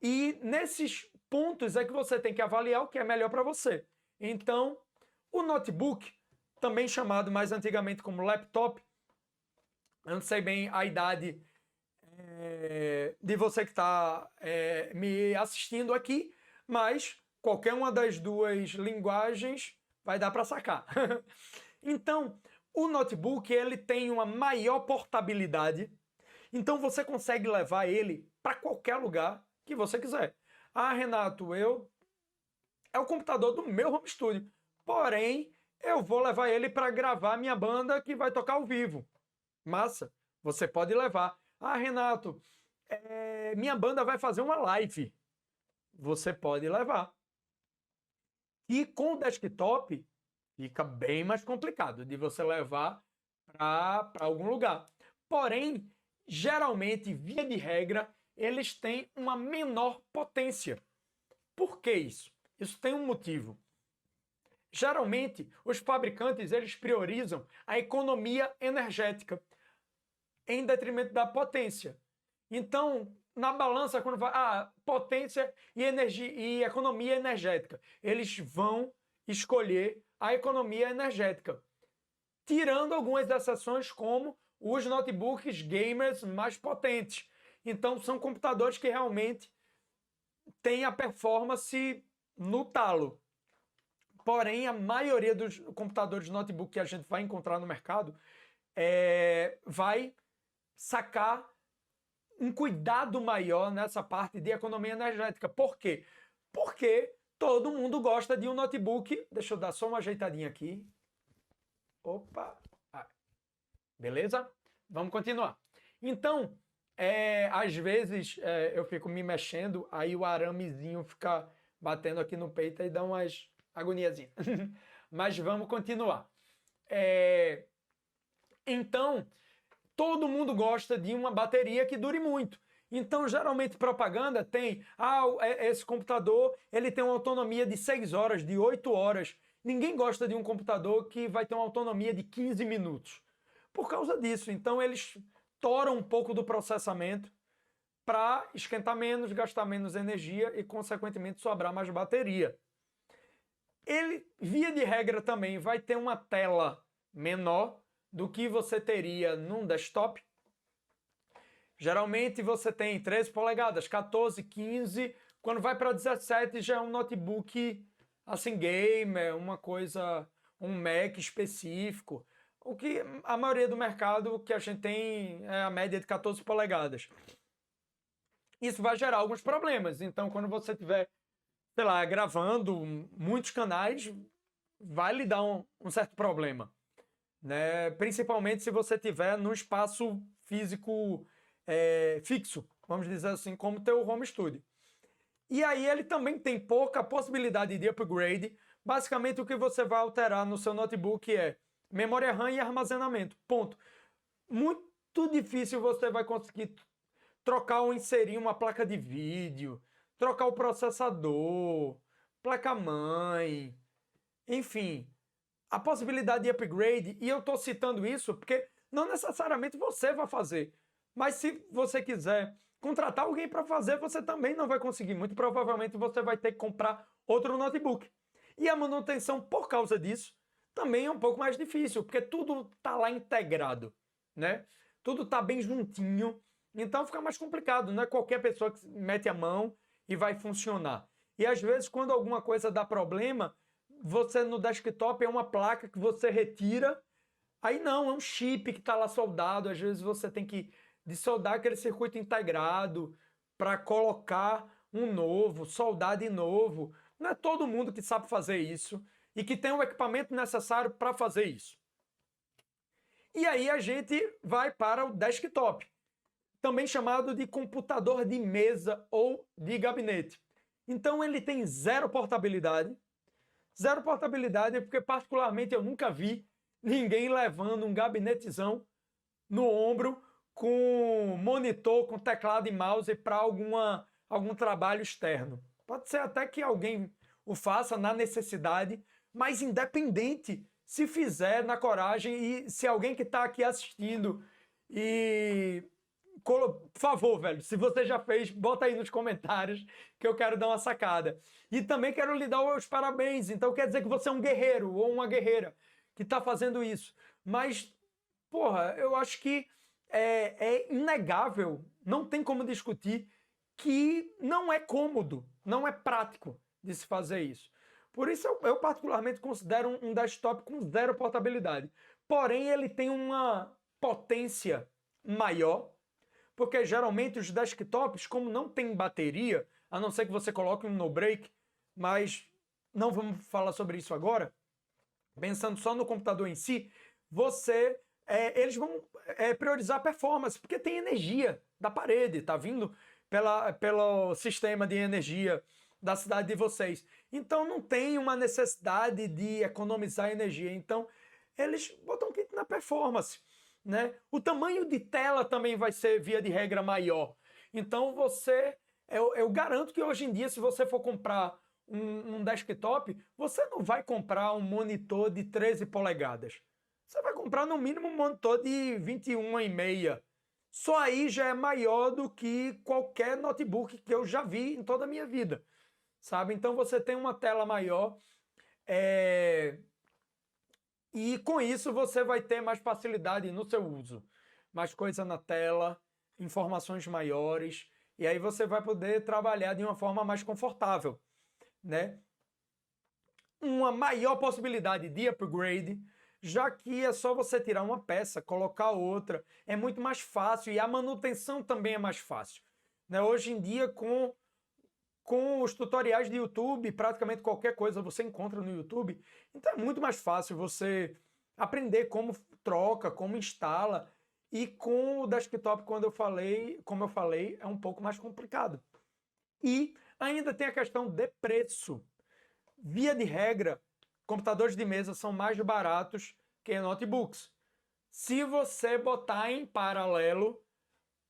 E nesses pontos é que você tem que avaliar o que é melhor para você. Então, o notebook, também chamado mais antigamente como laptop, eu não sei bem a idade de você que está me assistindo aqui, mas qualquer uma das duas linguagens vai dar para sacar. Então, o notebook ele tem uma maior portabilidade, então você consegue levar ele para qualquer lugar que você quiser. Ah, Renato, é o computador do meu home studio, porém eu vou levar ele para gravar minha banda que vai tocar ao vivo. Massa, você pode levar. Ah, Renato, minha banda vai fazer uma live. Você pode levar. E com o desktop, fica bem mais complicado de você levar para algum lugar. Porém, geralmente, via de regra, eles têm uma menor potência. Por que isso? Isso tem um motivo. Geralmente, os fabricantes eles priorizam a economia energética em detrimento da potência. Então, na balança, quando vai potência e energia e economia energética, eles vão escolher a economia energética, tirando algumas exceções como os notebooks gamers mais potentes. Então, são computadores que realmente têm a performance no talo. Porém, a maioria dos computadores de notebook que a gente vai encontrar no mercado vai sacar um cuidado maior nessa parte de economia energética. Por quê? Porque todo mundo gosta de um notebook. Deixa eu dar só uma ajeitadinha aqui. Opa! Beleza? Vamos continuar. Então, às vezes eu fico me mexendo, aí o aramezinho fica batendo aqui no peito e dá umas agoniazinhas. Mas vamos continuar. Então, todo mundo gosta de uma bateria que dure muito. Então, geralmente, propaganda tem... esse computador ele tem uma autonomia de 6 horas, de 8 horas. Ninguém gosta de um computador que vai ter uma autonomia de 15 minutos. Por causa disso. Então, eles toram um pouco do processamento para esquentar menos, gastar menos energia e, consequentemente, sobrar mais bateria. Ele, via de regra, também vai ter uma tela menor do que você teria num desktop. Geralmente você tem 13 polegadas, 14, 15, Quando vai para 17 já é um notebook assim gamer, uma coisa, um Mac específico. O que a maioria do mercado que a gente tem é a média de 14 polegadas. Isso vai gerar alguns problemas. Então, quando você tiver, sei lá, gravando muitos canais, vai lhe dar um certo problema, né? Principalmente se você tiver no espaço físico fixo, vamos dizer assim, como teu home studio. E aí ele também tem pouca possibilidade de upgrade. Basicamente o que você vai alterar no seu notebook é memória RAM e armazenamento. Ponto. Muito difícil você vai conseguir trocar ou inserir uma placa de vídeo, trocar o processador, placa-mãe, enfim. A possibilidade de upgrade, e eu estou citando isso porque não necessariamente você vai fazer, mas se você quiser contratar alguém para fazer, você também não vai conseguir. Muito provavelmente você vai ter que comprar outro notebook. E a manutenção, por causa disso, também é um pouco mais difícil, porque tudo está lá integrado, né? Tudo está bem juntinho, então fica mais complicado, não é qualquer pessoa que mete a mão e vai funcionar. E às vezes, quando alguma coisa dá problema, você no desktop é uma placa que você retira, aí não, é um chip que está lá soldado, às vezes você tem que desoldar aquele circuito integrado para colocar um novo, soldar de novo. Não é todo mundo que sabe fazer isso e que tem o equipamento necessário para fazer isso. E aí a gente vai para o desktop, também chamado de computador de mesa ou de gabinete. Então ele tem zero portabilidade. Zero portabilidade é porque particularmente eu nunca vi ninguém levando um gabinetezão no ombro com monitor, com teclado e mouse para algum trabalho externo. Pode ser até que alguém o faça na necessidade, mas independente, se fizer na coragem e se alguém que está aqui assistindo e... Por favor, velho, se você já fez, bota aí nos comentários que eu quero dar uma sacada. E também quero lhe dar os parabéns. Então quer dizer que você é um guerreiro ou uma guerreira que está fazendo isso. Mas, porra, eu acho que é inegável, não tem como discutir, que não é cômodo, não é prático de se fazer isso. Por isso eu particularmente considero um desktop com zero portabilidade. Porém, ele tem uma potência maior, porque geralmente os desktops, como não tem bateria, a não ser que você coloque um no-break, mas não vamos falar sobre isso agora, pensando só no computador em si, eles vão priorizar a performance, porque tem energia da parede, está vindo pelo sistema de energia da cidade de vocês. Então não tem uma necessidade de economizar energia. Então eles botam kit na performance, né? O tamanho de tela também vai ser, via de regra, maior. Então eu garanto que hoje em dia, se você for comprar um desktop, você não vai comprar um monitor de 13 polegadas. Você vai comprar no mínimo um monitor de 21,5. Só aí já é maior do que qualquer notebook que eu já vi em toda a minha vida, sabe? Então você tem uma tela maior, e com isso você vai ter mais facilidade no seu uso. Mais coisa na tela, informações maiores, e aí você vai poder trabalhar de uma forma mais confortável, né? Uma maior possibilidade de upgrade, já que é só você tirar uma peça, colocar outra, é muito mais fácil e a manutenção também é mais fácil, né? Hoje em dia, com os tutoriais de YouTube, praticamente qualquer coisa você encontra no YouTube, então é muito mais fácil você aprender como troca, como instala, e com o desktop, como eu falei, é um pouco mais complicado. E ainda tem a questão de preço. Via de regra, computadores de mesa são mais baratos que notebooks, se você botar em paralelo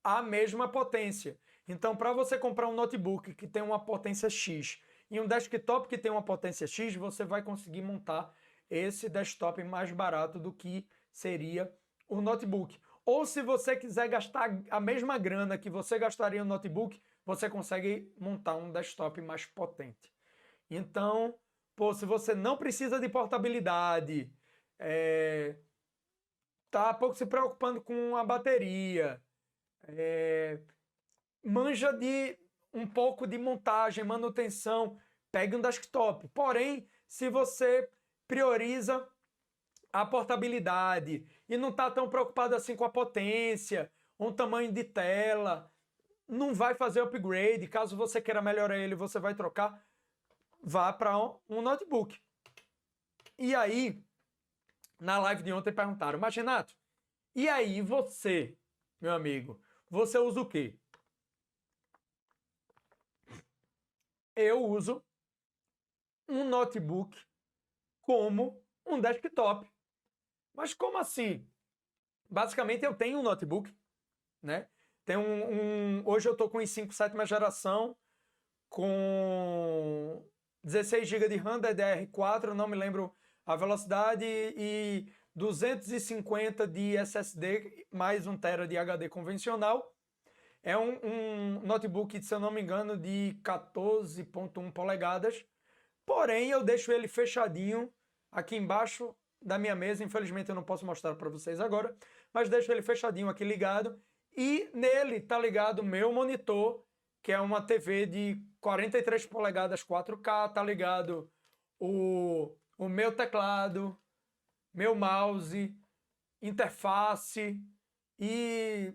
a mesma potência. Então, para você comprar um notebook que tem uma potência X e um desktop que tem uma potência X, você vai conseguir montar esse desktop mais barato do que seria o notebook. Ou se você quiser gastar a mesma grana que você gastaria no notebook, você consegue montar um desktop mais potente. Então, se você não precisa de portabilidade, tá pouco se preocupando com a bateria, manja de um pouco de montagem, manutenção, pegue um desktop. Porém, se você prioriza a portabilidade e não está tão preocupado assim com a potência, um tamanho de tela, não vai fazer upgrade. Caso você queira melhorar ele, você vai trocar, vá para um notebook. E aí, na live de ontem perguntaram, mas Renato, e aí você, meu amigo, você usa o quê? Eu uso um notebook como um desktop. Mas como assim? Basicamente eu tenho um notebook, né? Hoje eu estou com o i5 7ª geração, com 16 GB de RAM DDR4, não me lembro a velocidade, e 250 de SSD, mais 1 TB de HD convencional. É um notebook, se eu não me engano, de 14,1 polegadas. Porém, eu deixo ele fechadinho aqui embaixo da minha mesa. Infelizmente, eu não posso mostrar para vocês agora, mas deixo ele fechadinho aqui ligado. E nele tá ligado o meu monitor, que é uma TV de 43 polegadas 4K. Tá ligado o meu teclado, meu mouse, interface e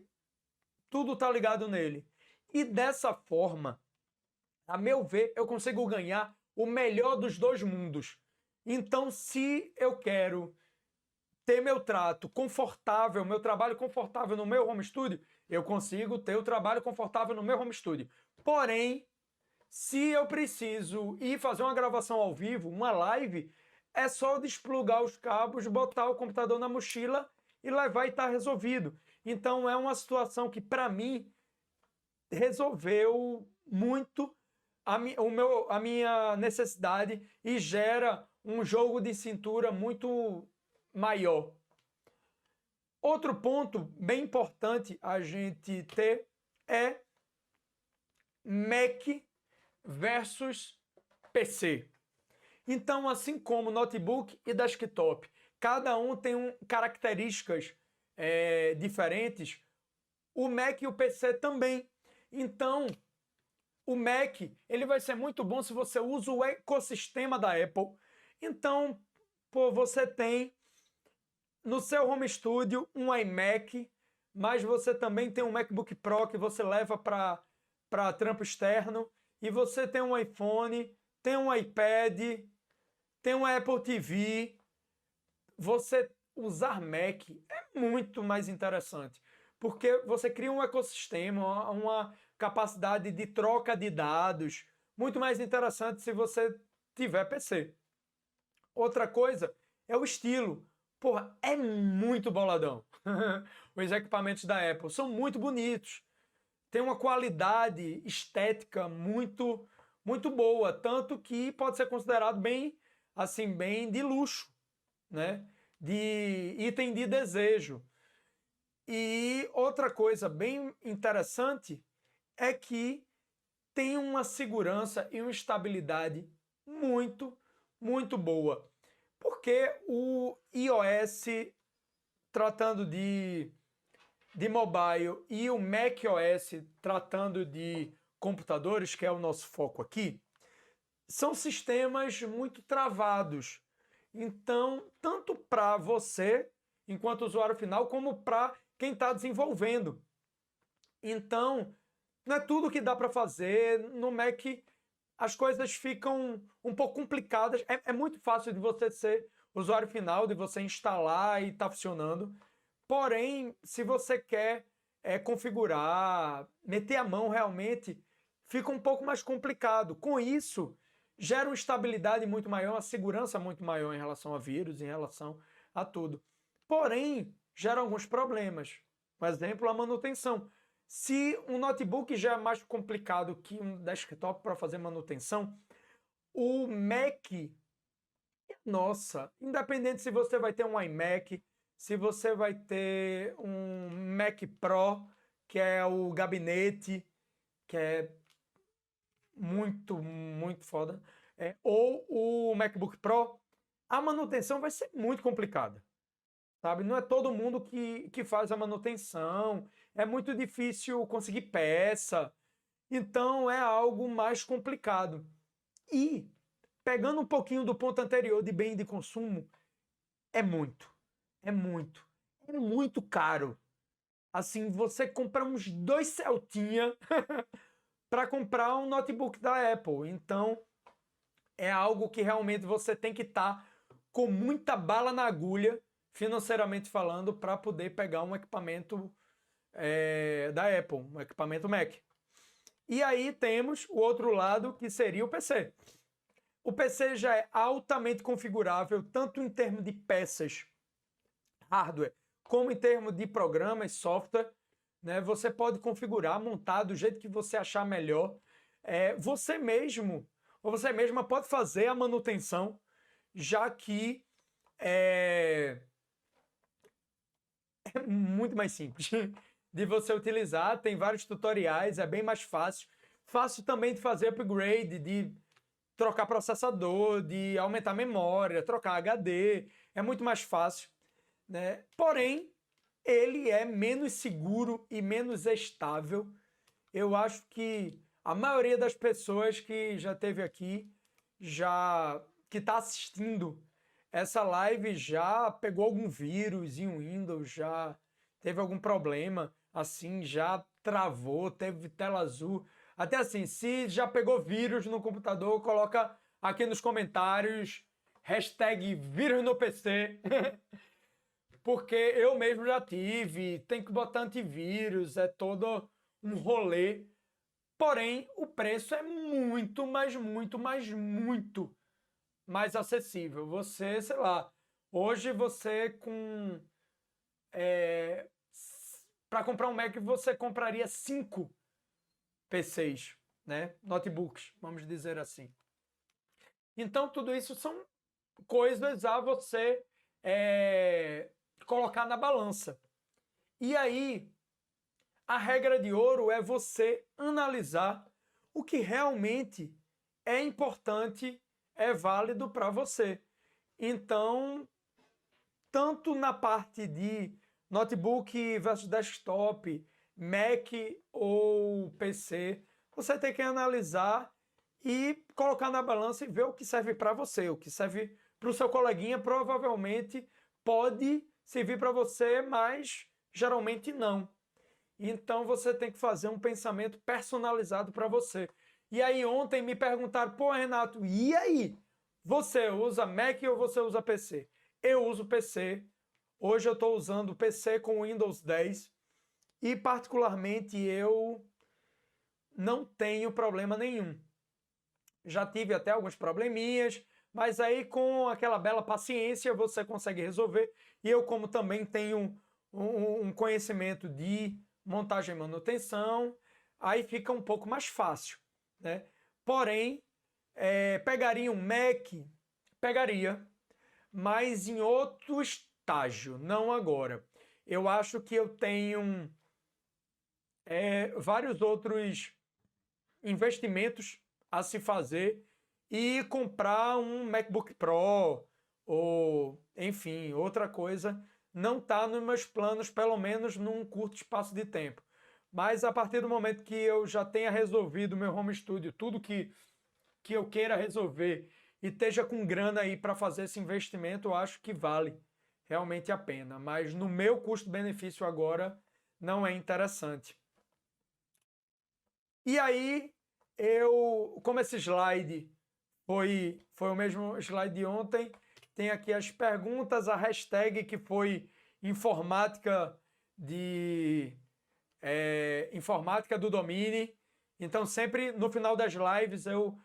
tudo tá ligado nele. E dessa forma, a meu ver, eu consigo ganhar o melhor dos dois mundos. Então, se eu quero ter meu trato confortável, meu trabalho confortável no meu home studio, eu consigo ter o trabalho confortável no meu home studio. Porém, se eu preciso ir fazer uma gravação ao vivo, uma live, é só desplugar os cabos, botar o computador na mochila e levar e tá resolvido. Então, é uma situação que, para mim, resolveu muito a minha necessidade e gera um jogo de cintura muito maior. Outro ponto bem importante a gente ter é Mac versus PC. Então, assim como notebook e desktop, cada um tem características diferentes, o Mac e o PC também. Então, o Mac, ele vai ser muito bom se você usa o ecossistema da Apple. Então, pô, você tem no seu home studio um iMac, mas você também tem um MacBook Pro que você leva para trampo externo, e você tem um iPhone, tem um iPad, tem um Apple TV. Você usar Mac é muito mais interessante, porque você cria um ecossistema, uma capacidade de troca de dados muito mais interessante se você tiver PC. Outra coisa é o estilo. Porra, é muito boladão. Os equipamentos da Apple são muito bonitos. Tem uma qualidade estética muito boa, tanto que pode ser considerado bem de luxo, né? De item de desejo. E outra coisa bem interessante é que tem uma segurança e uma estabilidade muito boa. Porque o iOS, tratando de mobile, e o macOS, tratando de computadores, que é o nosso foco aqui, são sistemas muito travados. Então, tanto para você, enquanto usuário final, como para quem está desenvolvendo. Então, não é tudo que dá para fazer. No Mac, as coisas ficam um pouco complicadas. É muito fácil de você ser usuário final, de você instalar e tá funcionando. Porém, se você quer configurar, meter a mão realmente, fica um pouco mais complicado. Com isso, gera uma estabilidade muito maior, uma segurança muito maior em relação a vírus, em relação a tudo. Porém, gera alguns problemas. Por exemplo, a manutenção. Se um notebook já é mais complicado que um desktop para fazer manutenção, o Mac, nossa, independente se você vai ter um iMac, se você vai ter um Mac Pro, que é o gabinete, que é muito foda, ou o MacBook Pro, a manutenção vai ser muito complicada. Sabe? Não é todo mundo que faz a manutenção, é muito difícil conseguir peça. Então é algo mais complicado. E, pegando um pouquinho do ponto anterior de bem de consumo, é muito, é muito, é muito caro. Assim, você compra uns 2 Celtinha para comprar um notebook da Apple. Então, é algo que realmente você tem que estar com muita bala na agulha, financeiramente falando, para poder pegar um equipamento da Apple, um equipamento Mac. E aí temos o outro lado, que seria o PC. O PC já é altamente configurável, tanto em termos de peças, hardware, como em termos de programas, software. Né? Você pode configurar, montar do jeito que você achar melhor. Você mesmo, ou você mesma pode fazer a manutenção, já que é muito mais simples de você utilizar. Tem vários tutoriais, é bem mais fácil. Fácil também de fazer upgrade, de trocar processador, de aumentar a memória, trocar HD. É muito mais fácil, né? Porém, ele é menos seguro e menos estável. Eu acho que a maioria das pessoas que já teve aqui, que está assistindo essa live, já pegou algum vírus em Windows, já teve algum problema, assim, já travou, teve tela azul. Até assim, se já pegou vírus no computador, coloca aqui nos comentários, #vírus no PC. Porque eu mesmo já tive, tem que botar antivírus, é todo um rolê. Porém, o preço é muito, mas muito, mas muito mais acessível. Você, sei lá, hoje você para comprar um Mac, você compraria 5 PCs, né? Notebooks, vamos dizer assim. Então, tudo isso são coisas a você colocar na balança. E aí, a regra de ouro é você analisar o que realmente é importante, é válido para você. Então, tanto na parte de notebook versus desktop, Mac ou PC, você tem que analisar e colocar na balança e ver o que serve para você. O que serve para o seu coleguinha provavelmente pode servir para você, mas geralmente não. Então você tem que fazer um pensamento personalizado para você. E aí ontem me perguntaram, pô, Renato, e aí? Você usa Mac ou você usa PC? Eu uso PC. Hoje eu estou usando PC com Windows 10 e particularmente eu não tenho problema nenhum. Já tive até alguns probleminhas, mas aí com aquela bela paciência você consegue resolver. E eu, como também tenho um conhecimento de montagem e manutenção, aí fica um pouco mais fácil, né? Porém, pegaria um Mac? Pegaria, mas em outro estágio, não agora. Eu acho que eu tenho vários outros investimentos a se fazer e comprar um MacBook Pro ou, enfim, outra coisa não está nos meus planos, pelo menos num curto espaço de tempo. Mas a partir do momento que eu já tenha resolvido o meu home studio, tudo que eu queira resolver e esteja com grana aí para fazer esse investimento, eu acho que vale realmente a pena. Mas no meu custo-benefício agora não é interessante. E aí, como esse slide foi o mesmo slide de ontem, tem aqui as perguntas, a hashtag que foi informática informática do Domine. Então, sempre no final das lives eu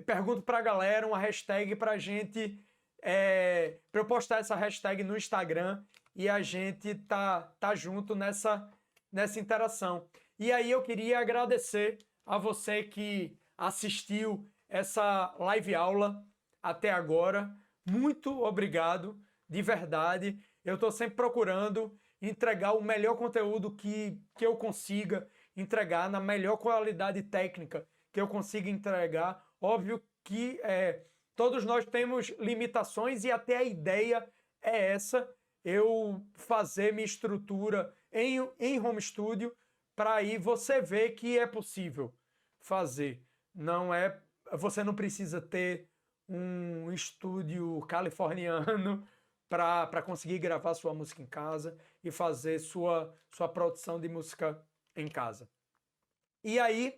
pergunto para a galera uma hashtag para a gente, para eu postar essa hashtag no Instagram e a gente tá junto nessa interação. E aí eu queria agradecer a você que assistiu essa live aula até agora. Muito obrigado, de verdade. Eu estou sempre procurando entregar o melhor conteúdo que eu consiga entregar, na melhor qualidade técnica que eu consiga entregar. Óbvio que todos nós temos limitações e até a ideia é essa, eu fazer minha estrutura em home studio para aí você ver que é possível fazer. Você não precisa ter um estúdio californiano para conseguir gravar sua música em casa e fazer sua produção de música em casa. E aí,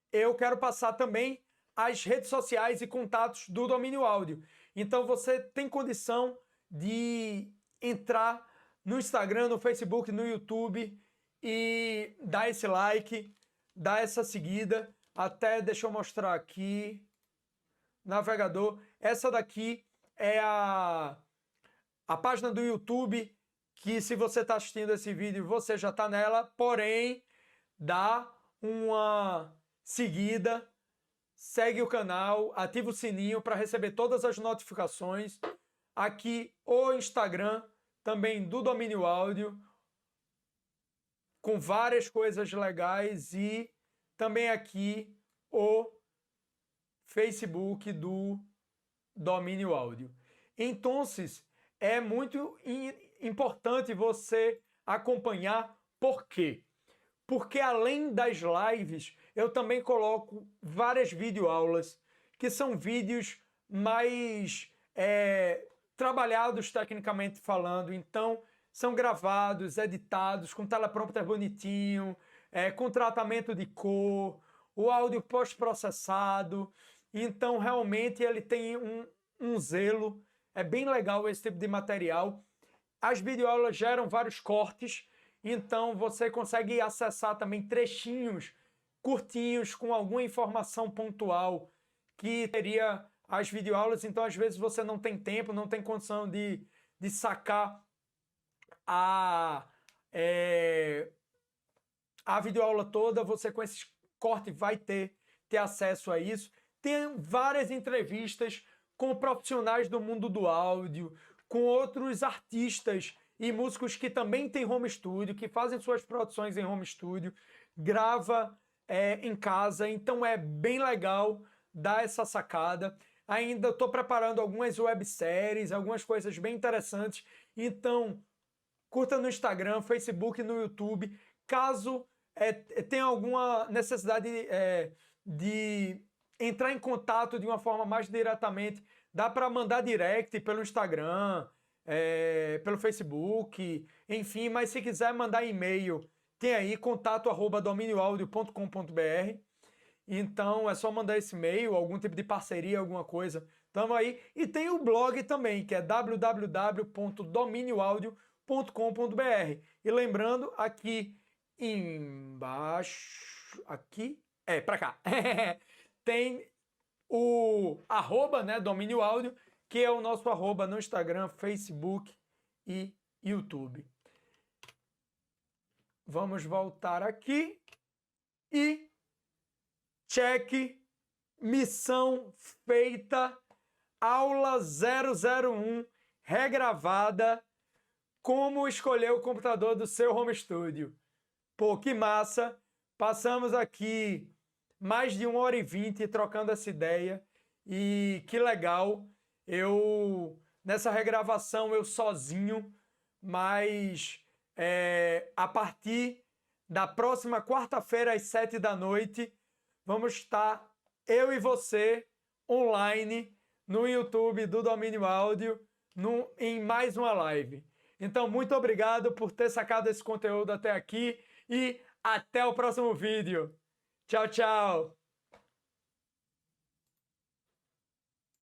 eu quero passar também as redes sociais e contatos do Domínio Áudio. Então, você tem condição de entrar no Instagram, no Facebook, no YouTube e dar esse like, dar essa seguida. Até, deixa eu mostrar aqui, navegador. Essa daqui é a página do YouTube, que se você está assistindo esse vídeo, você já está nela, porém, dá uma seguida, segue o canal, ativa o sininho para receber todas as notificações. Aqui o Instagram, também do Domínio Áudio, com várias coisas legais, e também aqui o Facebook do Domínio Áudio. Então, é muito importante você acompanhar. Por quê? Porque além das lives, eu também coloco várias videoaulas, que são vídeos mais trabalhados tecnicamente falando. Então, são gravados, editados, com teleprompter bonitinho, com tratamento de cor, o áudio pós-processado. Então, realmente, ele tem um zelo. É bem legal esse tipo de material. As videoaulas geram vários cortes, então você consegue acessar também trechinhos curtinhos com alguma informação pontual que teria as videoaulas. Então, às vezes, você não tem tempo, não tem condição de sacar a videoaula toda. Você, com esses cortes, vai ter acesso a isso. Tem várias entrevistas com profissionais do mundo do áudio, com outros artistas e músicos que também têm home studio, que fazem suas produções em home studio, grava em casa. Então é bem legal dar essa sacada. Ainda estou preparando algumas webséries, algumas coisas bem interessantes. Então, curta no Instagram, Facebook, no YouTube. Caso tenha alguma necessidade de entrar em contato de uma forma mais diretamente, dá para mandar direct pelo Instagram, pelo Facebook, enfim. Mas se quiser mandar e-mail, tem aí contato@dominioaudio.com.br. Então é só mandar esse e-mail, algum tipo de parceria, alguma coisa. Tamo aí. E tem o blog também, que é www.dominioaudio.com.br. E lembrando, aqui embaixo, aqui, para cá, tem o arroba, né, Domínio Áudio, que é o nosso arroba no Instagram, Facebook e YouTube. Vamos voltar aqui e check, missão feita, aula 001, regravada, como escolher o computador do seu home studio. Pô, que massa! Passamos aqui mais de 1h20 trocando essa ideia, e que legal. Nessa regravação, eu sozinho, mas a partir da próxima quarta-feira, às 7 da noite, vamos estar, eu e você, online, no YouTube do Domínio Áudio, em mais uma live. Então, muito obrigado por ter sacado esse conteúdo até aqui, e até o próximo vídeo. Tchau, tchau!